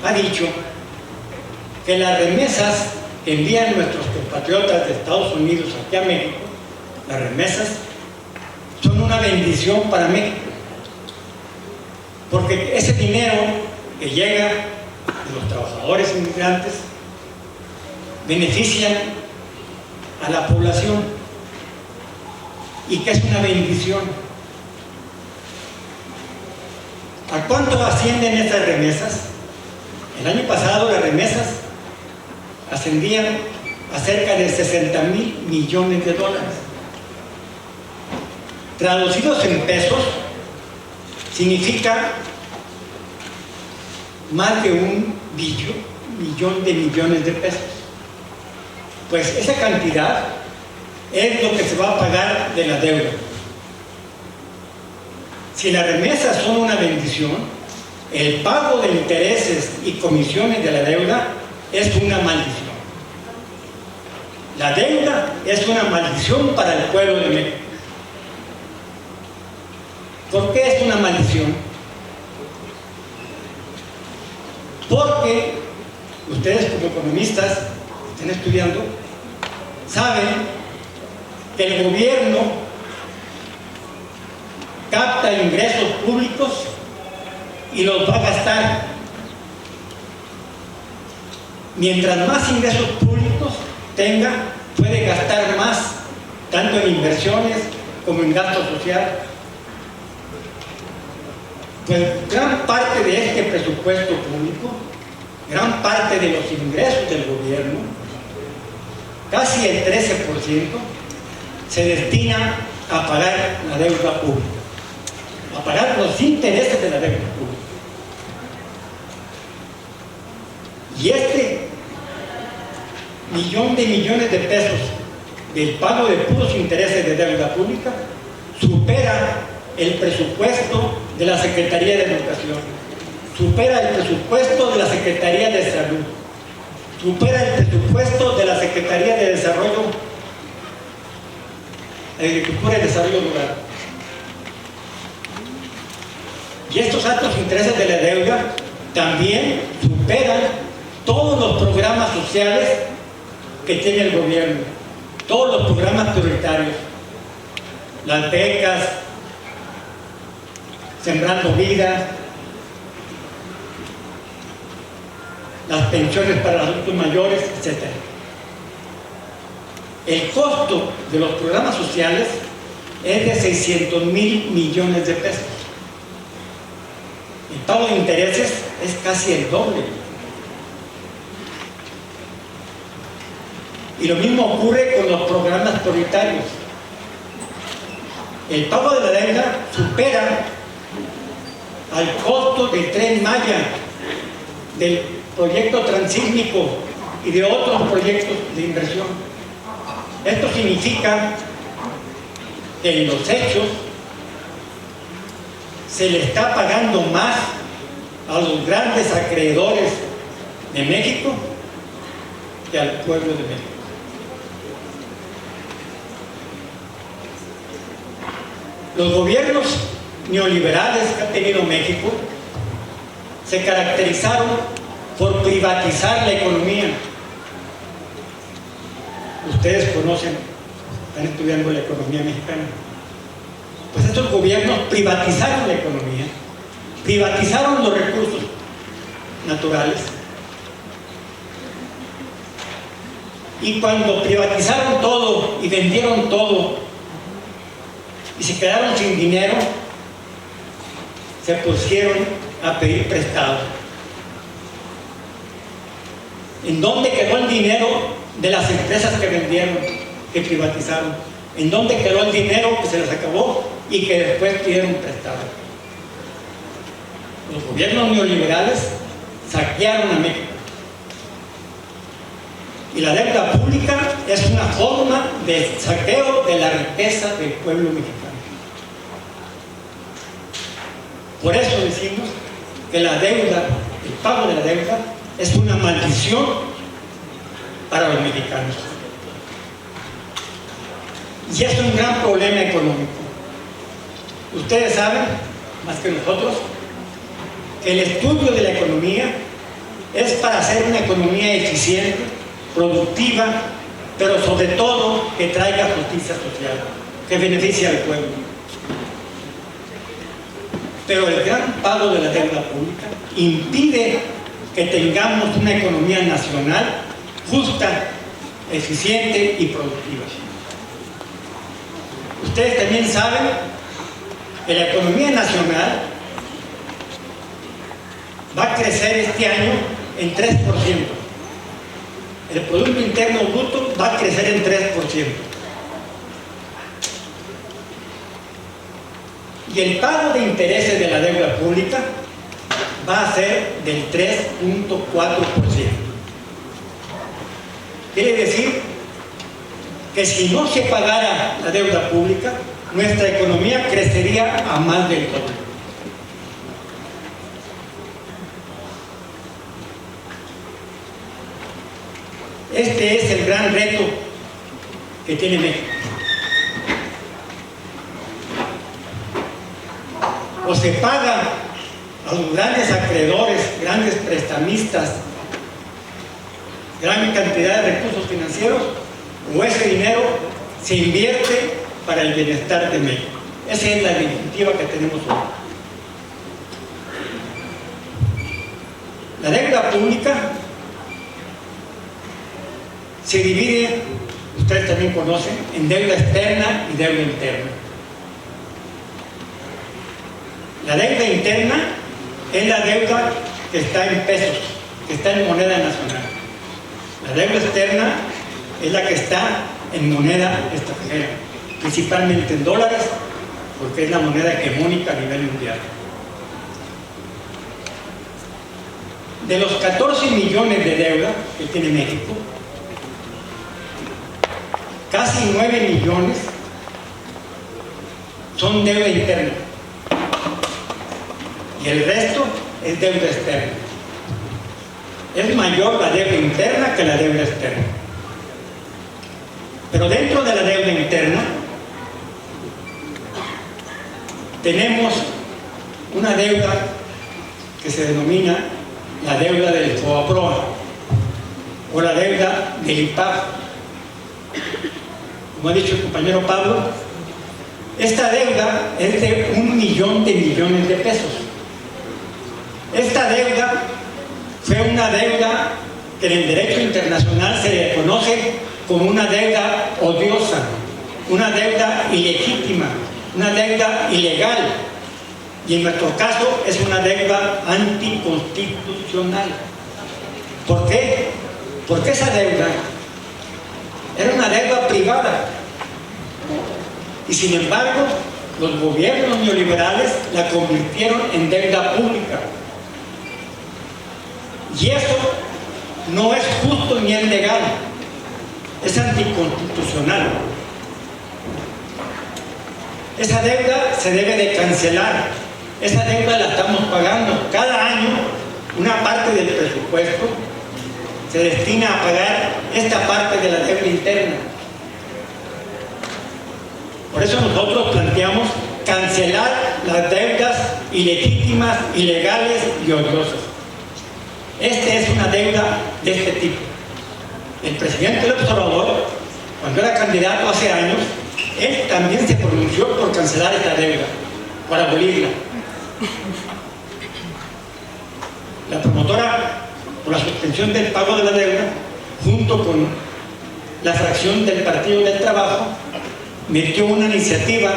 ha dicho que las remesas que envían nuestros compatriotas de Estados Unidos aquí a México, las remesas, son una bendición para México, porque ese dinero que llega de los trabajadores inmigrantes benefician a la población y que es una bendición. ¿A cuánto ascienden estas remesas? El año pasado las remesas ascendían a cerca de 60,000 millones de dólares. Traducidos en pesos, significa más de 1 millón de millones de pesos. Pues esa cantidad es lo que se va a pagar de la deuda. Si las remesas son una bendición, el pago de intereses y comisiones de la deuda es una maldición. La deuda es una maldición para el pueblo de México. ¿Por qué es una maldición? Porque ustedes como economistas que estén estudiando saben que el gobierno capta ingresos públicos y los va a gastar. Mientras más ingresos públicos tenga, puede gastar más, tanto en inversiones como en gasto social. Pues gran parte de este presupuesto público, gran parte de los ingresos del gobierno, casi el 13%, se destina a pagar la deuda pública, a pagar los intereses de la deuda pública. Y este 1 millón de millones de pesos del pago de puros intereses de deuda pública supera el presupuesto de la Secretaría de Educación, supera el presupuesto de la Secretaría de Salud, supera el presupuesto de la Secretaría de Desarrollo, Agricultura y Desarrollo Rural. Y estos altos intereses de la deuda también superan todos los programas sociales que tiene el gobierno, todos los programas prioritarios, las becas, Sembrando Vida, las pensiones para los adultos mayores, etc. El costo de los programas sociales es de 600,000 millones de pesos. El pago de intereses es casi el doble. Y lo mismo ocurre con los programas prioritarios. El pago de la deuda supera al costo del Tren Maya, del proyecto transísmico y de otros proyectos de inversión. Esto significa que en los hechos se le está pagando más a los grandes acreedores de México que al pueblo de México. Los gobiernos neoliberales que ha tenido México se caracterizaron por privatizar la economía. Ustedes conocen, están estudiando la economía mexicana. Pues estos gobiernos privatizaron la economía, privatizaron los recursos naturales, y cuando privatizaron todo y vendieron todo y se quedaron sin dinero, se pusieron a pedir prestado. ¿En dónde quedó el dinero de las empresas que vendieron, que privatizaron? ¿En dónde quedó el dinero que se les acabó y que después pidieron prestado? Los gobiernos neoliberales saquearon a México. Y la deuda pública es una forma de saqueo de la riqueza del pueblo mexicano. Por eso decimos que la deuda, el pago de la deuda, es una maldición para los mexicanos. Y es un gran problema económico. Ustedes saben, más que nosotros, que el estudio de la economía es para hacer una economía eficiente, productiva, pero sobre todo que traiga justicia social, que beneficie al pueblo. Pero el gran pago de la deuda pública impide que tengamos una economía nacional justa, eficiente y productiva. Ustedes también saben que la economía nacional va a crecer este año en 3%. El Producto Interno Bruto va a crecer en 3%. Y el pago de intereses de la deuda pública va a ser del 3.4%. Quiere decir que si no se pagara la deuda pública, nuestra economía crecería a más del doble. Este es el gran reto que tiene México. O se paga a los grandes acreedores, grandes prestamistas, gran cantidad de recursos financieros, o ese dinero se invierte para el bienestar de México. Esa es la disyuntiva que tenemos hoy. La deuda pública se divide, ustedes también conocen, en deuda externa y deuda interna. La deuda interna es la deuda que está en pesos, que está en moneda nacional. La deuda externa es la que está en moneda extranjera, principalmente en dólares, porque es la moneda hegemónica a nivel mundial. De los 14 millones de deuda que tiene México, casi 9 millones son deuda interna y el resto es deuda externa. Es mayor la deuda interna que la deuda externa. Pero dentro de la deuda interna tenemos una deuda que se denomina la deuda del FOBAPROA o la deuda del IPAB. Como ha dicho el compañero Pablo, esta deuda es de 1 millón de millones de pesos. Esta deuda fue una deuda que en el derecho internacional se le conoce como una deuda odiosa, una deuda ilegítima, una deuda ilegal, y en nuestro caso es una deuda anticonstitucional. ¿Por qué? Porque esa deuda era una deuda privada y sin embargo los gobiernos neoliberales la convirtieron en deuda pública, y eso no es justo ni es legal, es anticonstitucional. Esa deuda se debe de cancelar. Esa deuda la estamos pagando cada año. Una parte del presupuesto se destina a pagar esta parte de la deuda interna. Por eso nosotros planteamos cancelar las deudas ilegítimas, ilegales y odiosas. Esta es una deuda de este tipo. El presidente López Obrador, cuando era candidato hace años, él también se pronunció por cancelar esta deuda, por abolirla. La promotora por la suspensión del pago de la deuda, junto con la fracción del Partido del Trabajo, metió una iniciativa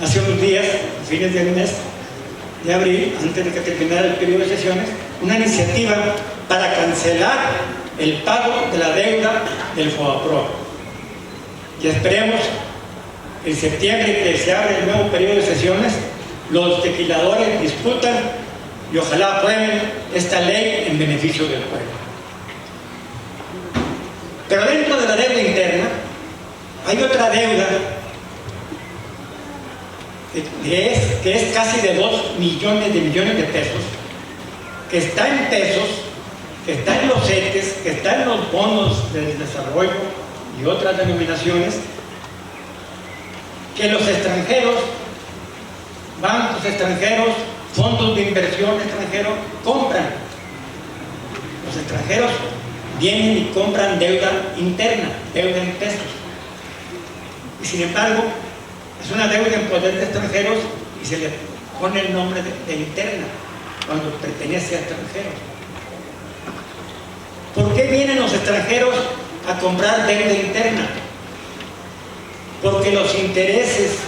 hace unos días, a fines del mes de abril, antes de que terminara el periodo de sesiones, una iniciativa para cancelar el pago de la deuda del FOBAPROA. Y esperemos en septiembre, que se abre el nuevo periodo de sesiones, los legisladores discutan y ojalá aprueben esta ley en beneficio del pueblo. Pero dentro de la deuda interna hay otra deuda que es casi de 2 millones de pesos, que está en pesos, que está en los CETES, que está en los bonos del desarrollo y otras denominaciones, que los extranjeros, bancos extranjeros, fondos de inversión extranjeros compran. Los extranjeros vienen y compran deuda interna, deuda en pesos. Y sin embargo, es una deuda en poder de extranjeros y se le pone el nombre de interna cuando pertenece a extranjeros. ¿Por qué vienen los extranjeros a comprar deuda interna? Porque los intereses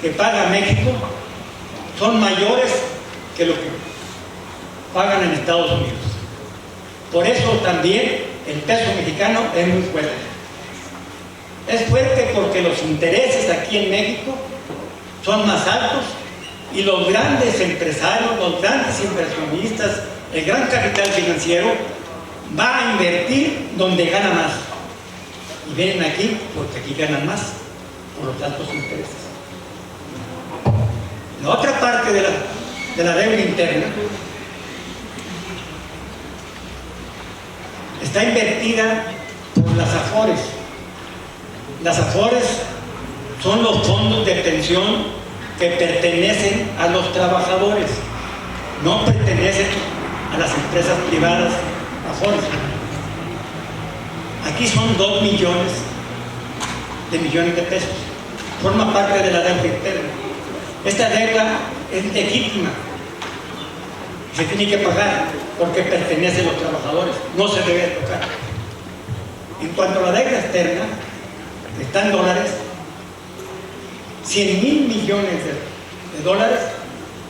que paga México son mayores que lo que pagan en Estados Unidos. Por eso también el peso mexicano es muy fuerte. Es fuerte porque los intereses aquí en México son más altos y los grandes empresarios, los grandes inversionistas, el gran capital financiero va a invertir donde gana más. Y vienen aquí porque aquí ganan más por los altos intereses. La otra parte de la deuda interna está invertida por las AFORES. Las AFORES son los fondos de pensión que pertenecen a los trabajadores, no pertenecen a las empresas privadas AFORES. Aquí son 2 millones de pesos. Forma parte de la deuda interna. Esta deuda es legítima, se tiene que pagar porque pertenece a los trabajadores, no se debe tocar. En cuanto a la deuda externa, que está en dólares, 100,000 millones de dólares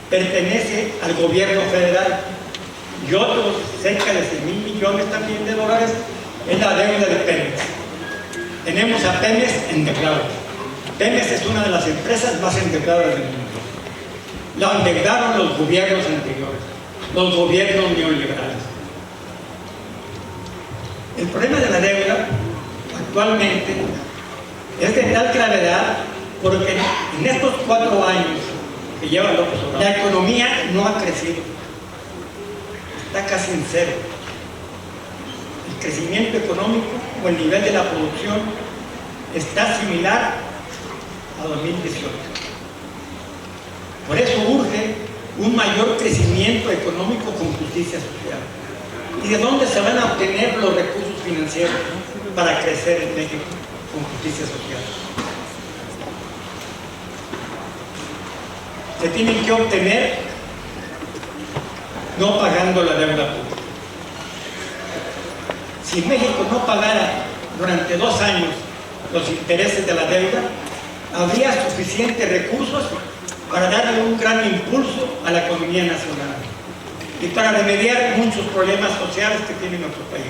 pertenece al gobierno federal y otros cerca de 100,000 millones también de dólares es la deuda de Pemex. Tenemos a Pemex endeudado. Pemex es una de las empresas más endeudadas del mundo. La endeudaron los gobiernos anteriores, los gobiernos neoliberales. El problema de la deuda actualmente es de tal gravedad porque en estos 4 años que lleva López Obrador, la economía no ha crecido, está casi en cero. El crecimiento económico o el nivel de la producción está similar a 2018. Por eso un mayor crecimiento económico con justicia social. ¿Y de dónde se van a obtener los recursos financieros para crecer en México con justicia social? Se tienen que obtener no pagando la deuda pública. Si México no pagara durante 2 años los intereses de la deuda, habría suficientes recursos para darle un gran impulso a la economía nacional y para remediar muchos problemas sociales que tiene nuestro país.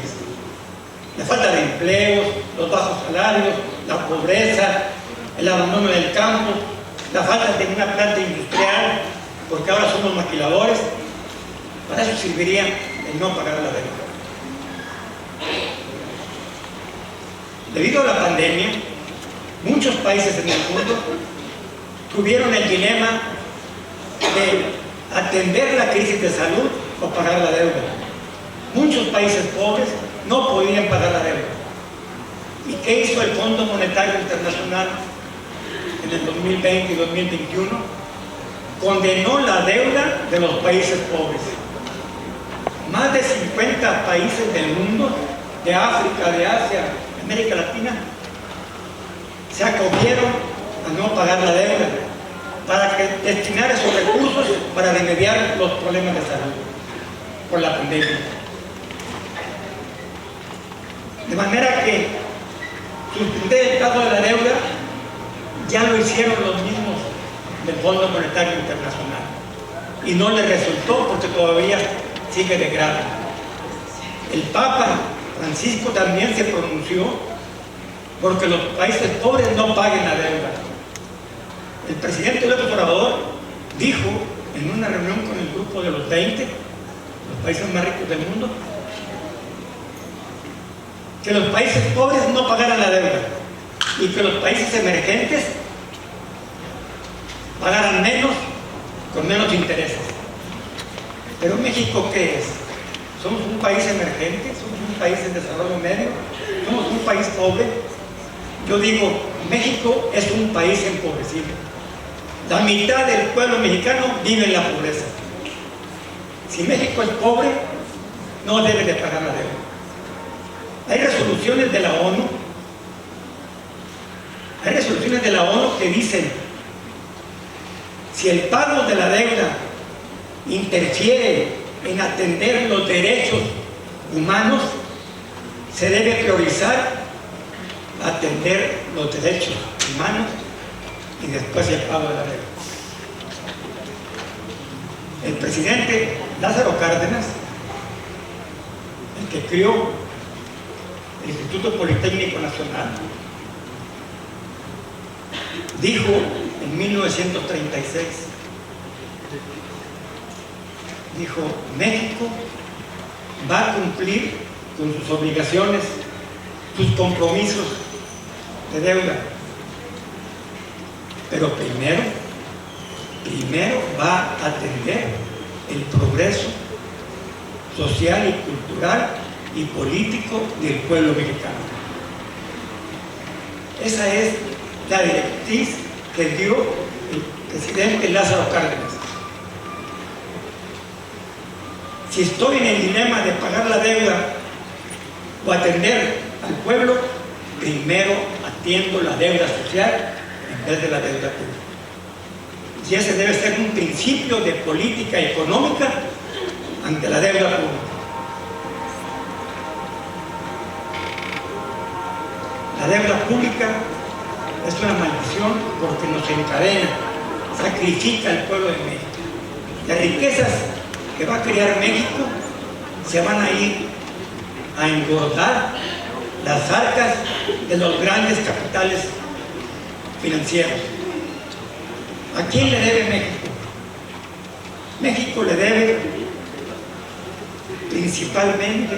La falta de empleos, los bajos salarios, la pobreza, el abandono del campo, la falta de una planta industrial, porque ahora somos maquiladores. Para eso serviría el no pagar la deuda. Debido a la pandemia, muchos países en el mundo tuvieron el dilema de atender la crisis de salud o pagar la deuda. Muchos países pobres no podían pagar la deuda. ¿Y qué hizo el Fondo Monetario Internacional en el 2020 y 2021? Condenó la deuda de los países pobres. Más de 50 países del mundo, de África, de Asia, América Latina, se acogieron a no pagar la deuda para destinar esos recursos para remediar los problemas de salud por la pandemia. De manera que suspender el pago de la deuda ya lo hicieron los mismos del Fondo Monetario Internacional y no les resultó porque todavía sigue de grave. El Papa Francisco también se pronunció porque los países pobres no paguen la deuda. El presidente López Obrador dijo en una reunión con el grupo de los 20, los países más ricos del mundo, que los países pobres no pagaran la deuda y que los países emergentes pagaran menos, con menos intereses. Pero México, ¿qué es? ¿Somos un país emergente? ¿Somos un país en desarrollo medio? ¿Somos un país pobre? Yo digo, México es un país empobrecido. La mitad del pueblo mexicano vive en la pobreza. Si México es pobre, no debe de pagar la deuda. Hay resoluciones de la ONU, que dicen, si el pago de la deuda interfiere en atender los derechos humanos, se debe priorizar atender los derechos humanos y después el pago de la deuda. El presidente Lázaro Cárdenas, el que creó el Instituto Politécnico Nacional, dijo en 1936, dijo, México va a cumplir con sus obligaciones, sus compromisos de deuda, pero primero va a atender el progreso social y cultural y político del pueblo mexicano. Esa es la directriz que dio el presidente Lázaro Cárdenas. Si estoy en el dilema de pagar la deuda o atender al pueblo, primero atiendo la deuda social en vez de la deuda pública. Y ese debe ser un principio de política económica ante la deuda pública. La deuda pública es una maldición porque nos encadena, sacrifica al pueblo de México. Las riquezas que va a crear México se van a ir a engordar las arcas de los grandes capitales financieros. ¿A quién le debe México? México le debe principalmente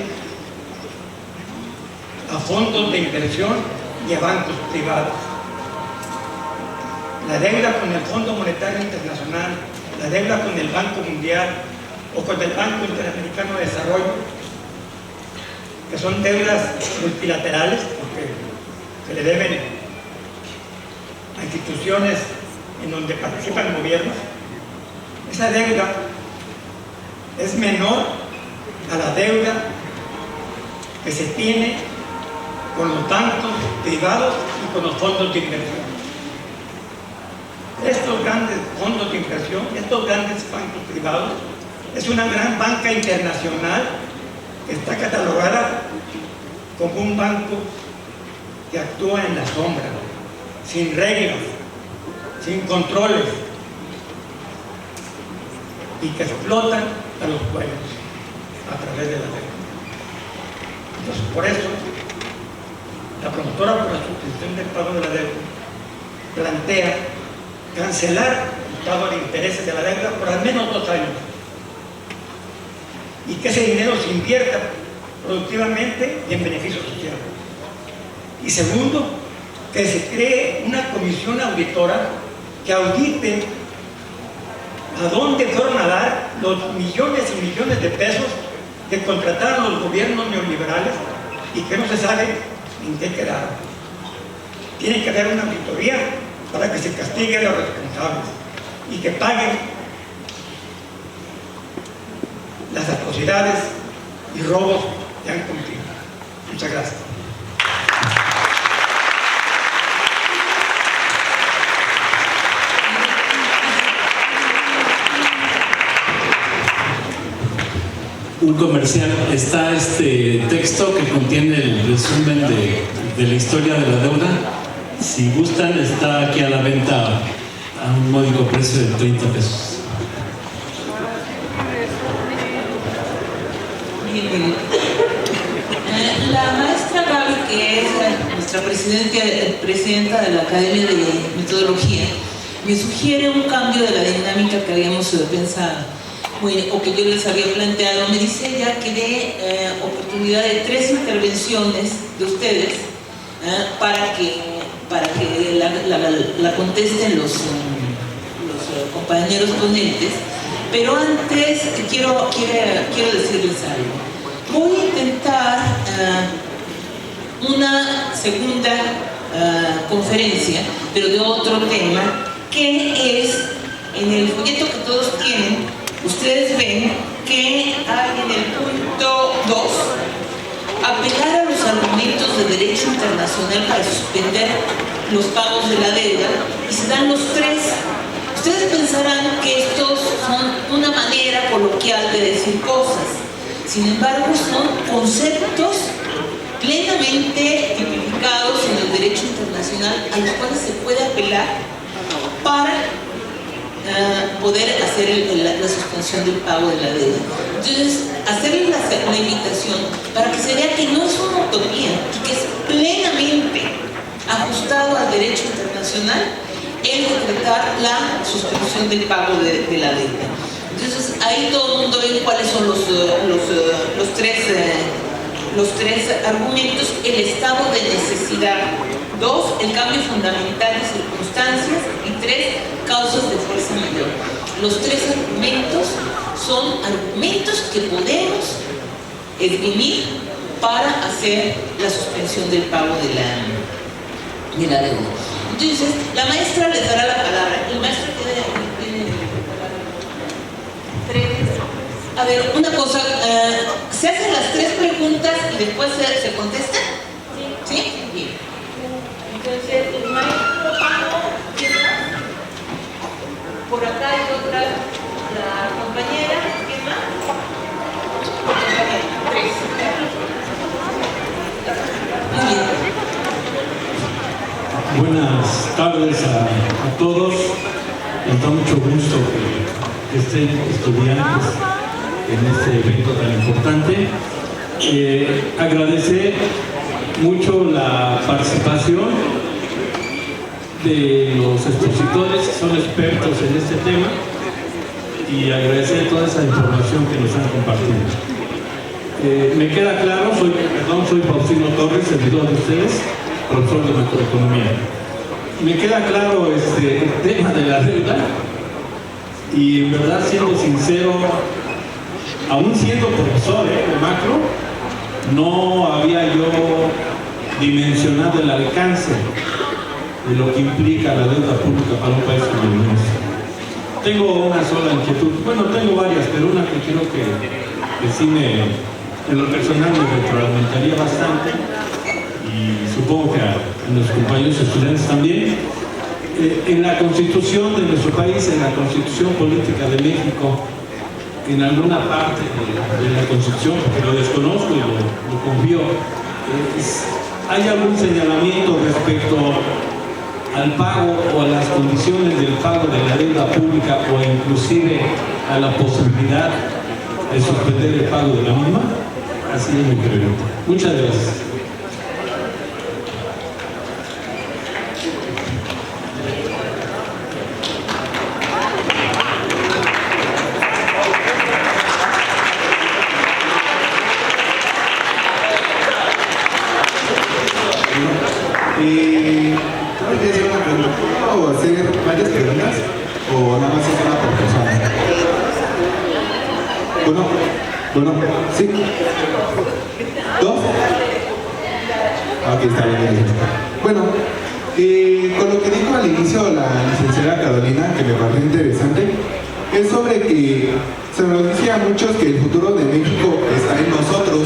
a fondos de inversión y a bancos privados. La deuda con el Fondo Monetario Internacional, la deuda con el Banco Mundial o con el Banco Interamericano de Desarrollo, que son deudas multilaterales porque se le deben a instituciones en donde participan gobiernos, esa deuda es menor a la deuda que se tiene con los bancos privados y con los fondos de inversión. Estos grandes fondos de inversión, estos grandes bancos privados, es una gran banca internacional que está catalogada como un banco que actúa en la sombra, sin reglas, sin controles, y que explotan a los pueblos a través de la deuda. Entonces, por eso, la promotora por la suspensión del pago de la deuda plantea cancelar el pago de intereses de la deuda por al menos 2 años y que ese dinero se invierta productivamente y en beneficio social. Y segundo, que se cree una comisión auditora que audite a dónde fueron a dar los millones y millones de pesos que contrataron los gobiernos neoliberales y que no se sabe en qué quedaron. Tiene que haber una auditoría para que se castigue a los responsables y que paguen las atrocidades y robos que han cometido. Muchas gracias. Un comercial. Está este texto que contiene el resumen de la historia de la deuda. Si gustan, está aquí a la venta a un módico precio de 30 pesos. La maestra Gaby, que es nuestra presidenta de la Academia de Metodología, me sugiere un cambio de la dinámica que habíamos pensado, o que yo les había planteado. Me dice ella que dé oportunidad de 3 intervenciones de ustedes para que la contesten los compañeros ponentes. Pero antes quiero decirles algo. Voy a intentar una segunda conferencia, pero de otro tema, que es en el folleto que todos tienen. Ustedes ven que hay en el punto 2 apelar a los argumentos de derecho internacional para suspender los pagos de la deuda, y se dan los 3. Ustedes pensarán que estos son una manera coloquial de decir cosas. Sin embargo, son conceptos plenamente tipificados en el derecho internacional a los cuales se puede apelar para poder hacer la suspensión del pago de la deuda. Entonces, hacerles la invitación para que se vea que no es una utopía y que es plenamente ajustado al derecho internacional el decretar la suspensión del pago de la deuda. Entonces, ahí todo el mundo ve cuáles son los tres argumentos: el estado de necesidad, 2, el cambio fundamental de circunstancias, y 3, causas de fuerza mayor. Los 3 argumentos son argumentos que podemos esgrimir para hacer la suspensión del pago de la deuda. Entonces, la maestra les dará la palabra. El maestro tiene 3. A ver, una cosa, ¿se hacen las 3 preguntas y después se contestan? Sí. ¿Sí? Bien. Entonces, el maestro Pablo, ¿quién más? Por acá hay otra, la compañera, ¿quién más? 3. Muy bien. Buenas tardes a todos. Nos da mucho gusto que estén estudiantes en este evento tan importante. Agradecer mucho la participación de los expositores que son expertos en este tema, y agradecer toda esa información que nos han compartido. Me queda claro, soy Faustino Torres, servidor de ustedes, profesor de macroeconomía. Me queda claro el tema de la deuda, y en verdad, siendo sincero, aún siendo profesor de macro, no había yo dimensionado el alcance de lo que implica la deuda pública para un país como el nuestro. tengo una sola inquietud. Bueno, tengo varias, pero una que creo que sí en lo personal me retroalimentaría bastante, y supongo que a los compañeros estudiantes también. En la Constitución de nuestro país, en la Constitución Política de México, en alguna parte de la Constitución, porque lo desconozco y lo confío, ¿hay algún señalamiento respecto al pago o a las condiciones del pago de la deuda pública, o inclusive a la posibilidad de suspender el pago de la misma? Así es mi pregunta. Muchas gracias. ¿Puedo hacer varias preguntas o nada más es una por persona? Bueno, ¿sí? ¿Dos? Ok, está bien, gracias. Bueno, con lo que dijo al inicio la licenciada Carolina, que me pareció interesante, es sobre que se nos dice a muchos que el futuro de México está en nosotros,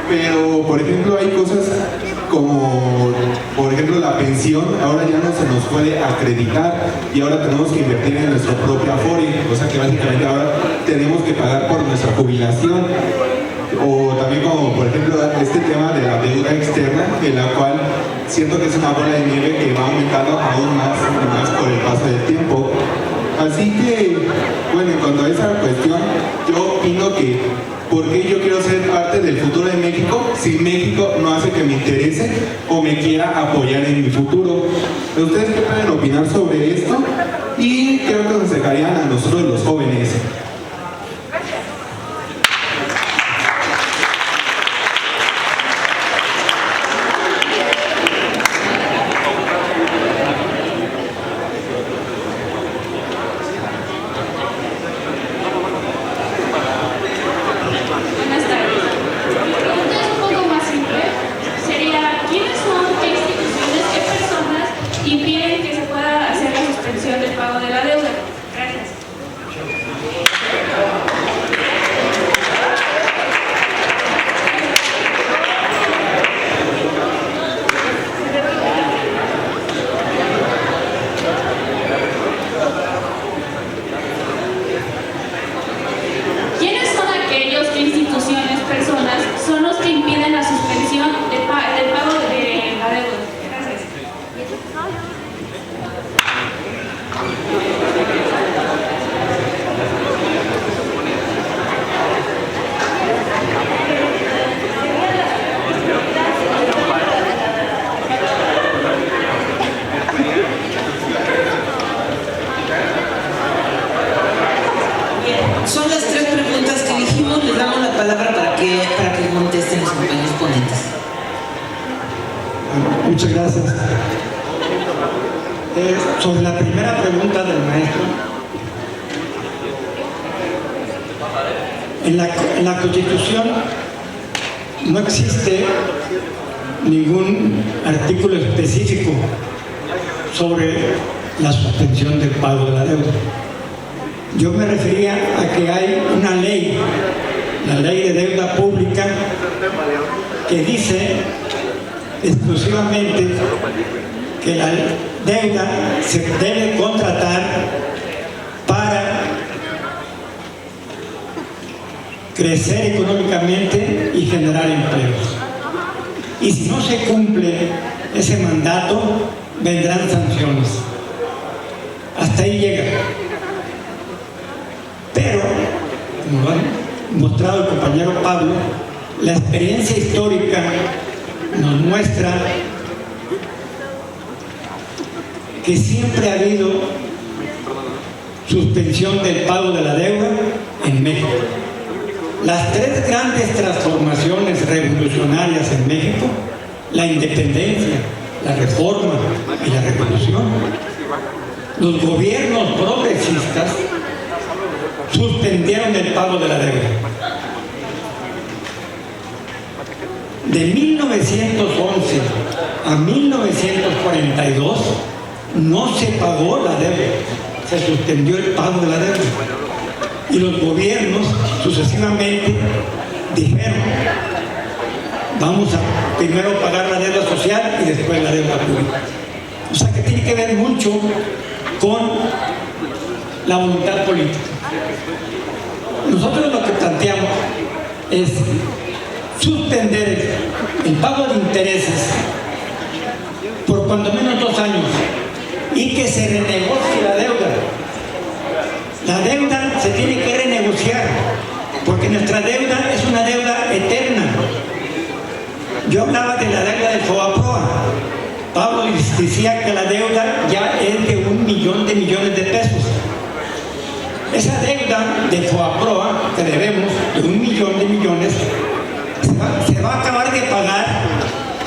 pero por ejemplo hay cosas como, por ejemplo, la pensión ahora ya no se nos puede acreditar y ahora tenemos que invertir en nuestro propio Afore, o sea que básicamente ahora tenemos que pagar por nuestra jubilación. O también como, por ejemplo, este tema de la deuda externa, en la cual siento que es una bola de nieve que va aumentando aún más y más por el paso del tiempo. Así que, bueno, en cuanto a esa cuestión, yo opino que ¿por qué yo quiero ser parte del futuro de México si México no hace que me interese o me quiera apoyar en mi futuro? ¿Ustedes qué pueden opinar sobre esto? Y creo que nos dejarían a nosotros los jóvenes. Muchas gracias. Sobre la primera pregunta del maestro, en la Constitución no existe ningún artículo específico sobre la suspensión del pago de la deuda. Yo me refería a que hay una ley, la Ley de Deuda Pública, que dice exclusivamente que la deuda se debe contratar para crecer económicamente y generar empleos. Y si no se cumple ese mandato, vendrán sanciones. Hasta ahí llega. Pero, como lo ha mostrado el compañero Pablo, la experiencia histórica nos muestra que siempre ha habido suspensión del pago de la deuda en México. Las tres grandes transformaciones revolucionarias en México, la independencia, la reforma y la revolución, los gobiernos progresistas suspendieron el pago de la deuda. De 1911 a 1942 no se pagó la deuda, se suspendió el pago de la deuda. Y los gobiernos sucesivamente dijeron, vamos a primero pagar la deuda social y después la deuda pública. O sea que tiene que ver mucho con la voluntad política. Nosotros lo que planteamos es suspender el pago de intereses por cuando menos 2 años y que se renegocie la deuda. La deuda se tiene que renegociar porque nuestra deuda es una deuda eterna. Yo hablaba de la deuda del FOBAPROA. Pablo decía que la deuda ya es de 1 millón de millones de pesos. Esa deuda de FOBAPROA que debemos de 1 millón de millones se va a acabar de pagar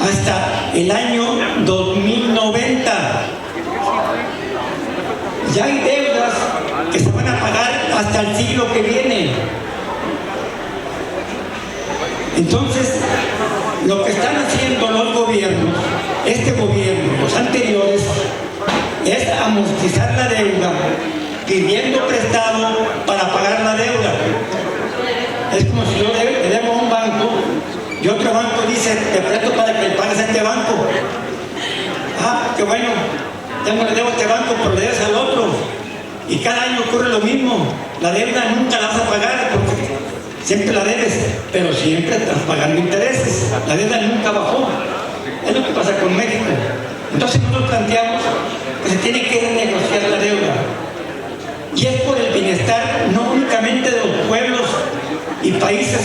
hasta el año 2090. Ya hay deudas que se van a pagar hasta el siglo que viene. Entonces, lo que están haciendo los gobiernos, este gobierno, los anteriores, es amortizar la deuda, pidiendo prestado para pagar la deuda. Es como si yo le debo a un banco y otro banco dice, te presto para que le pagues a este banco. Ah, qué bueno, ya no le debo a este banco, pero le debes al otro. Y cada año ocurre lo mismo. La deuda nunca la vas a pagar porque siempre la debes, pero siempre estás pagando intereses. La deuda nunca bajó. Es lo que pasa con México. Entonces nosotros planteamos que se tiene que renegociar la deuda. Y es por el bienestar no únicamente de los pueblos y países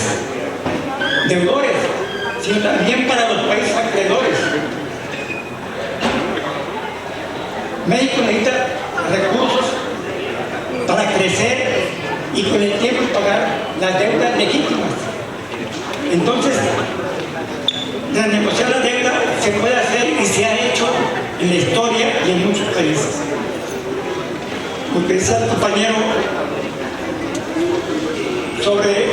deudores, sino también para los países acreedores. México necesita recursos para crecer y con el tiempo pagar las deudas legítimas. Entonces, renegociar la deuda se puede hacer y se ha hecho en la historia y en muchos países. Lo que dice el compañero sobre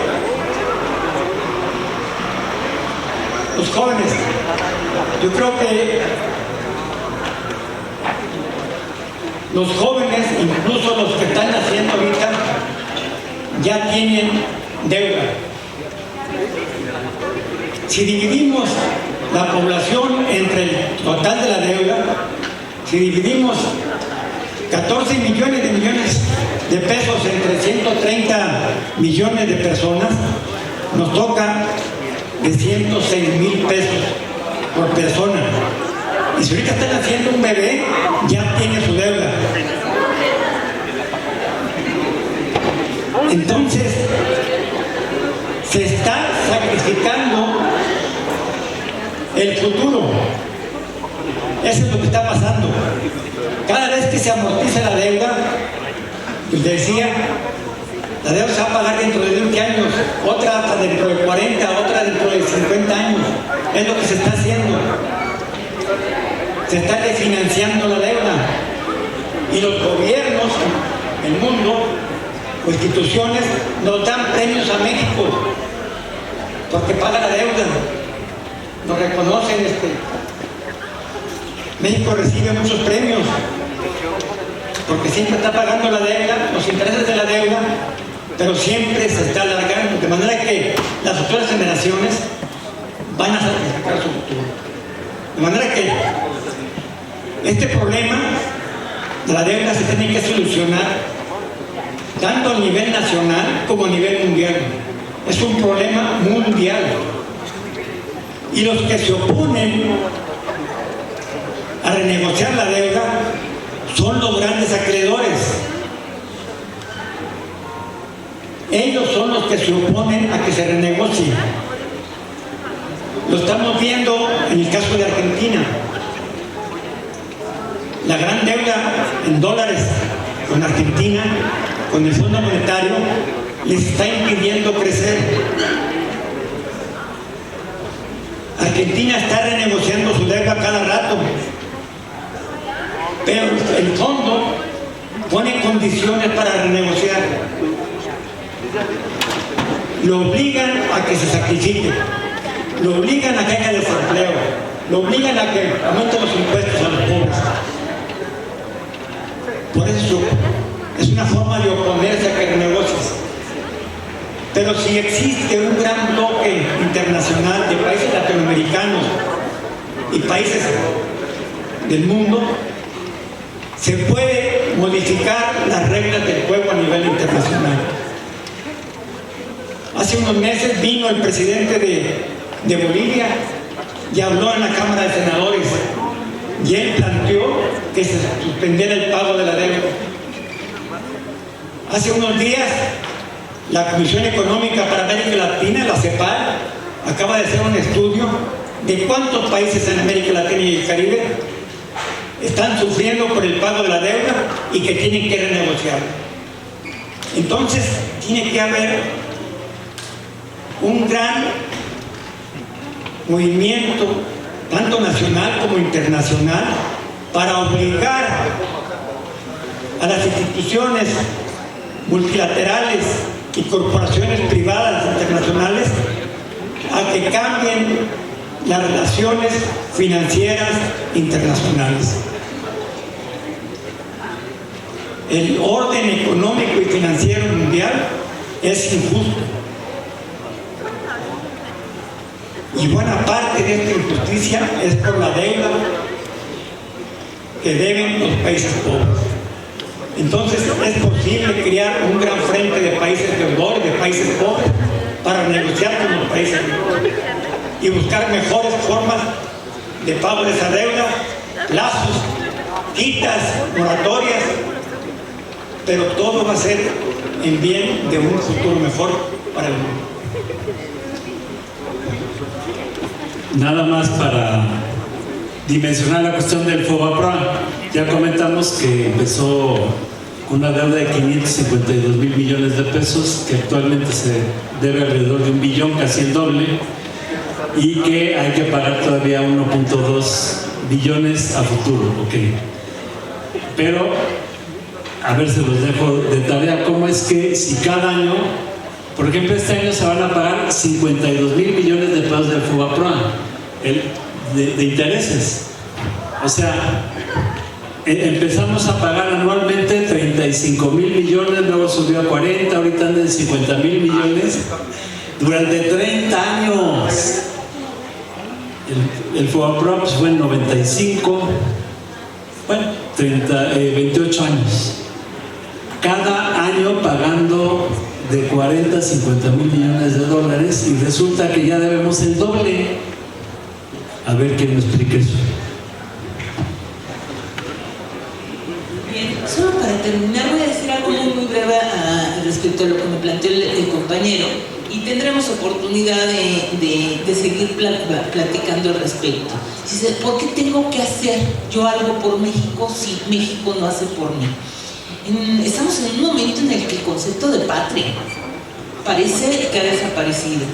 los jóvenes, yo creo que los jóvenes, incluso los que están haciendo ahorita, ya tienen deuda. Si dividimos la población entre el total de la deuda, si dividimos 14 millones de pesos entre 130 millones de personas, nos toca de 106,000 pesos por persona. Y si ahorita están haciendo un bebé, ya tiene su deuda. Entonces, se está sacrificando el futuro. Eso es lo que está pasando. Cada vez que se amortiza la deuda, pues decía, la deuda se va a pagar dentro de 20 años, otra hasta dentro de 40, otra dentro de 50 años. Es lo que se está haciendo. Se está refinanciando la deuda. Y los gobiernos, el mundo, o instituciones, nos dan premios a México porque paga la deuda. Nos reconocen. México recibe muchos premios porque siempre está pagando la deuda, los intereses de la deuda, pero siempre se está alargando, de manera que las futuras generaciones van a sacrificar su futuro. De manera que este problema de la deuda se tiene que solucionar tanto a nivel nacional como a nivel mundial. Es un problema mundial. Y los que se oponen a renegociar la deuda son los grandes acreedores. Ellos son los que se oponen a que se renegocie. Lo estamos viendo en el caso de Argentina. La gran deuda en dólares con Argentina, con el Fondo Monetario, les está impidiendo crecer. Argentina está renegociando su deuda cada rato, pero el fondo pone condiciones para renegociar. Lo obligan a que se sacrifique, lo obligan a que haya desempleo, lo obligan a que aumenten los impuestos a los pobres. Por eso es una forma de oponerse a que renegocies. Pero si existe un gran bloque internacional de países latinoamericanos y países del mundo, se puede modificar las reglas del juego a nivel internacional. Hace unos meses vino el presidente de Bolivia y habló en la Cámara de Senadores y él planteó que se suspendiera el pago de la deuda. Hace unos días la Comisión Económica para América Latina, la CEPAL, acaba de hacer un estudio de cuántos países en América Latina y el Caribe están sufriendo por el pago de la deuda y que tienen que renegociar. Entonces tiene que haber un gran movimiento, tanto nacional como internacional, para obligar a las instituciones multilaterales y corporaciones privadas internacionales a que cambien las relaciones financieras internacionales. El orden económico y financiero mundial es injusto. Y buena parte de esta injusticia es por la deuda que deben los países pobres. Entonces es posible crear un gran frente de países deudores, de países pobres, para negociar con los países ricos y buscar mejores formas de pago de esa deuda, plazos, quitas, moratorias, pero todo va a ser en bien de un futuro mejor para el mundo. Nada más para dimensionar la cuestión del FOBAPROA. Ya comentamos que empezó con una deuda de 552,000 millones de pesos, que actualmente se debe alrededor de 1 billón, casi el doble, y que hay que pagar todavía 1.2 billones a futuro. Okay. Pero, a ver, se los dejo de tarea, cómo es que si cada año, por ejemplo, este año se van a pagar 52,000 millones de pesos del FOBAPROA, de intereses. O sea, empezamos a pagar anualmente 35,000 millones, luego subió a 40, ahorita anda en 50,000 millones, durante 30 años. El FOBAPROA pues, fue en 95, bueno, 28 años. Cada año pagando de 40 a 50,000 millones de dólares y resulta que ya debemos el doble. A ver quién me explica eso. Bien, solo para terminar voy a decir algo muy breve respecto a lo que me planteó el compañero y tendremos oportunidad de seguir platicando al respecto. Dice, ¿por qué tengo que hacer yo algo por México si México no hace por mí? Estamos en un momento en el que el concepto de patria parece que ha desaparecido.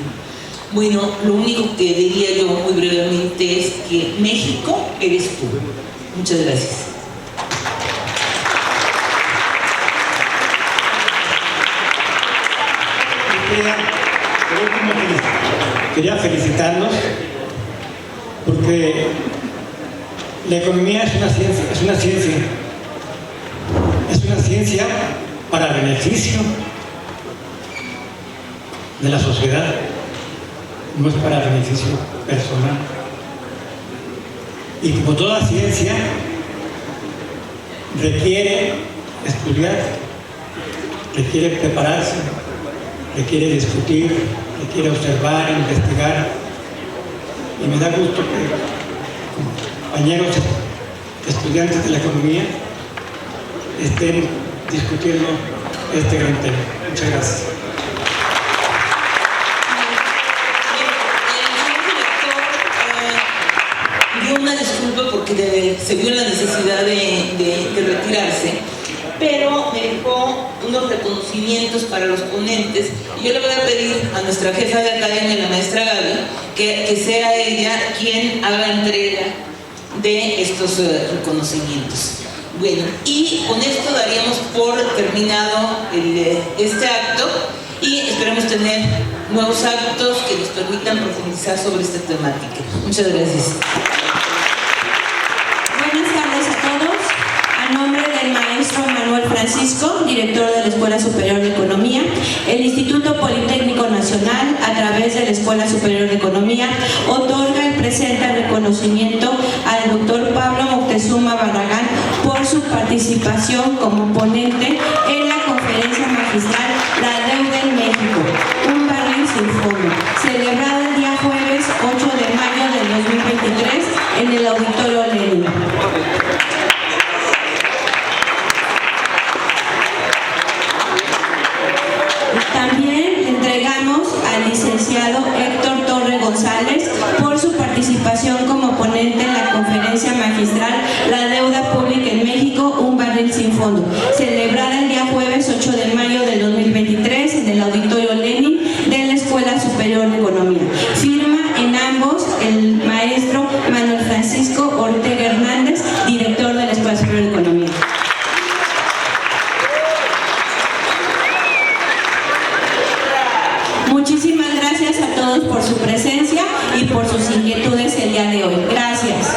Bueno, lo único que diría yo muy brevemente es que México eres tú. Muchas gracias. Quería felicitarlos porque la economía es una ciencia para beneficio de la sociedad, no es para beneficio personal. Y como toda ciencia requiere estudiar, requiere prepararse, requiere discutir, requiere observar, investigar. Y me da gusto que compañeros estudiantes de la economía estén discutiendo este gran tema. Muchas gracias. Una disculpa porque se vio la necesidad de retirarse, pero me dejó unos reconocimientos para los ponentes y yo le voy a pedir a nuestra jefa de academia, la maestra Gaby, que sea ella quien haga entrega de estos reconocimientos. Bueno, y con esto daríamos por terminado este acto y esperamos tener nuevos actos que nos permitan profundizar sobre esta temática. Muchas gracias. Buenas tardes a todos. A nombre del maestro Manuel Francisco Francisco, director de la Escuela Superior de Economía. El Instituto Politécnico Nacional, a través de la Escuela Superior de Economía, otorga el presente reconocimiento al doctor Pablo Moctezuma Barragán por su participación como ponente en la conferencia magistral La Deuda en México, un barril sin fondo, celebrada el día jueves 8 de mayo del 2023 en el Auditorio Lenin. También entregamos al licenciado Héctor Torre González por su participación como ponente en la conferencia magistral La Deuda Pública en México, un barril sin fondo, celebrada el día jueves 8 de mayo del 2023 en el Auditorio Lenin de la Escuela Superior de Economía. Firma en ambos el maestro Manuel Francisco Ortega Hernández, director de la Escuela Superior de Economía. Muchísimas gracias a todos por su presencia y por sus inquietudes el día de hoy. Gracias.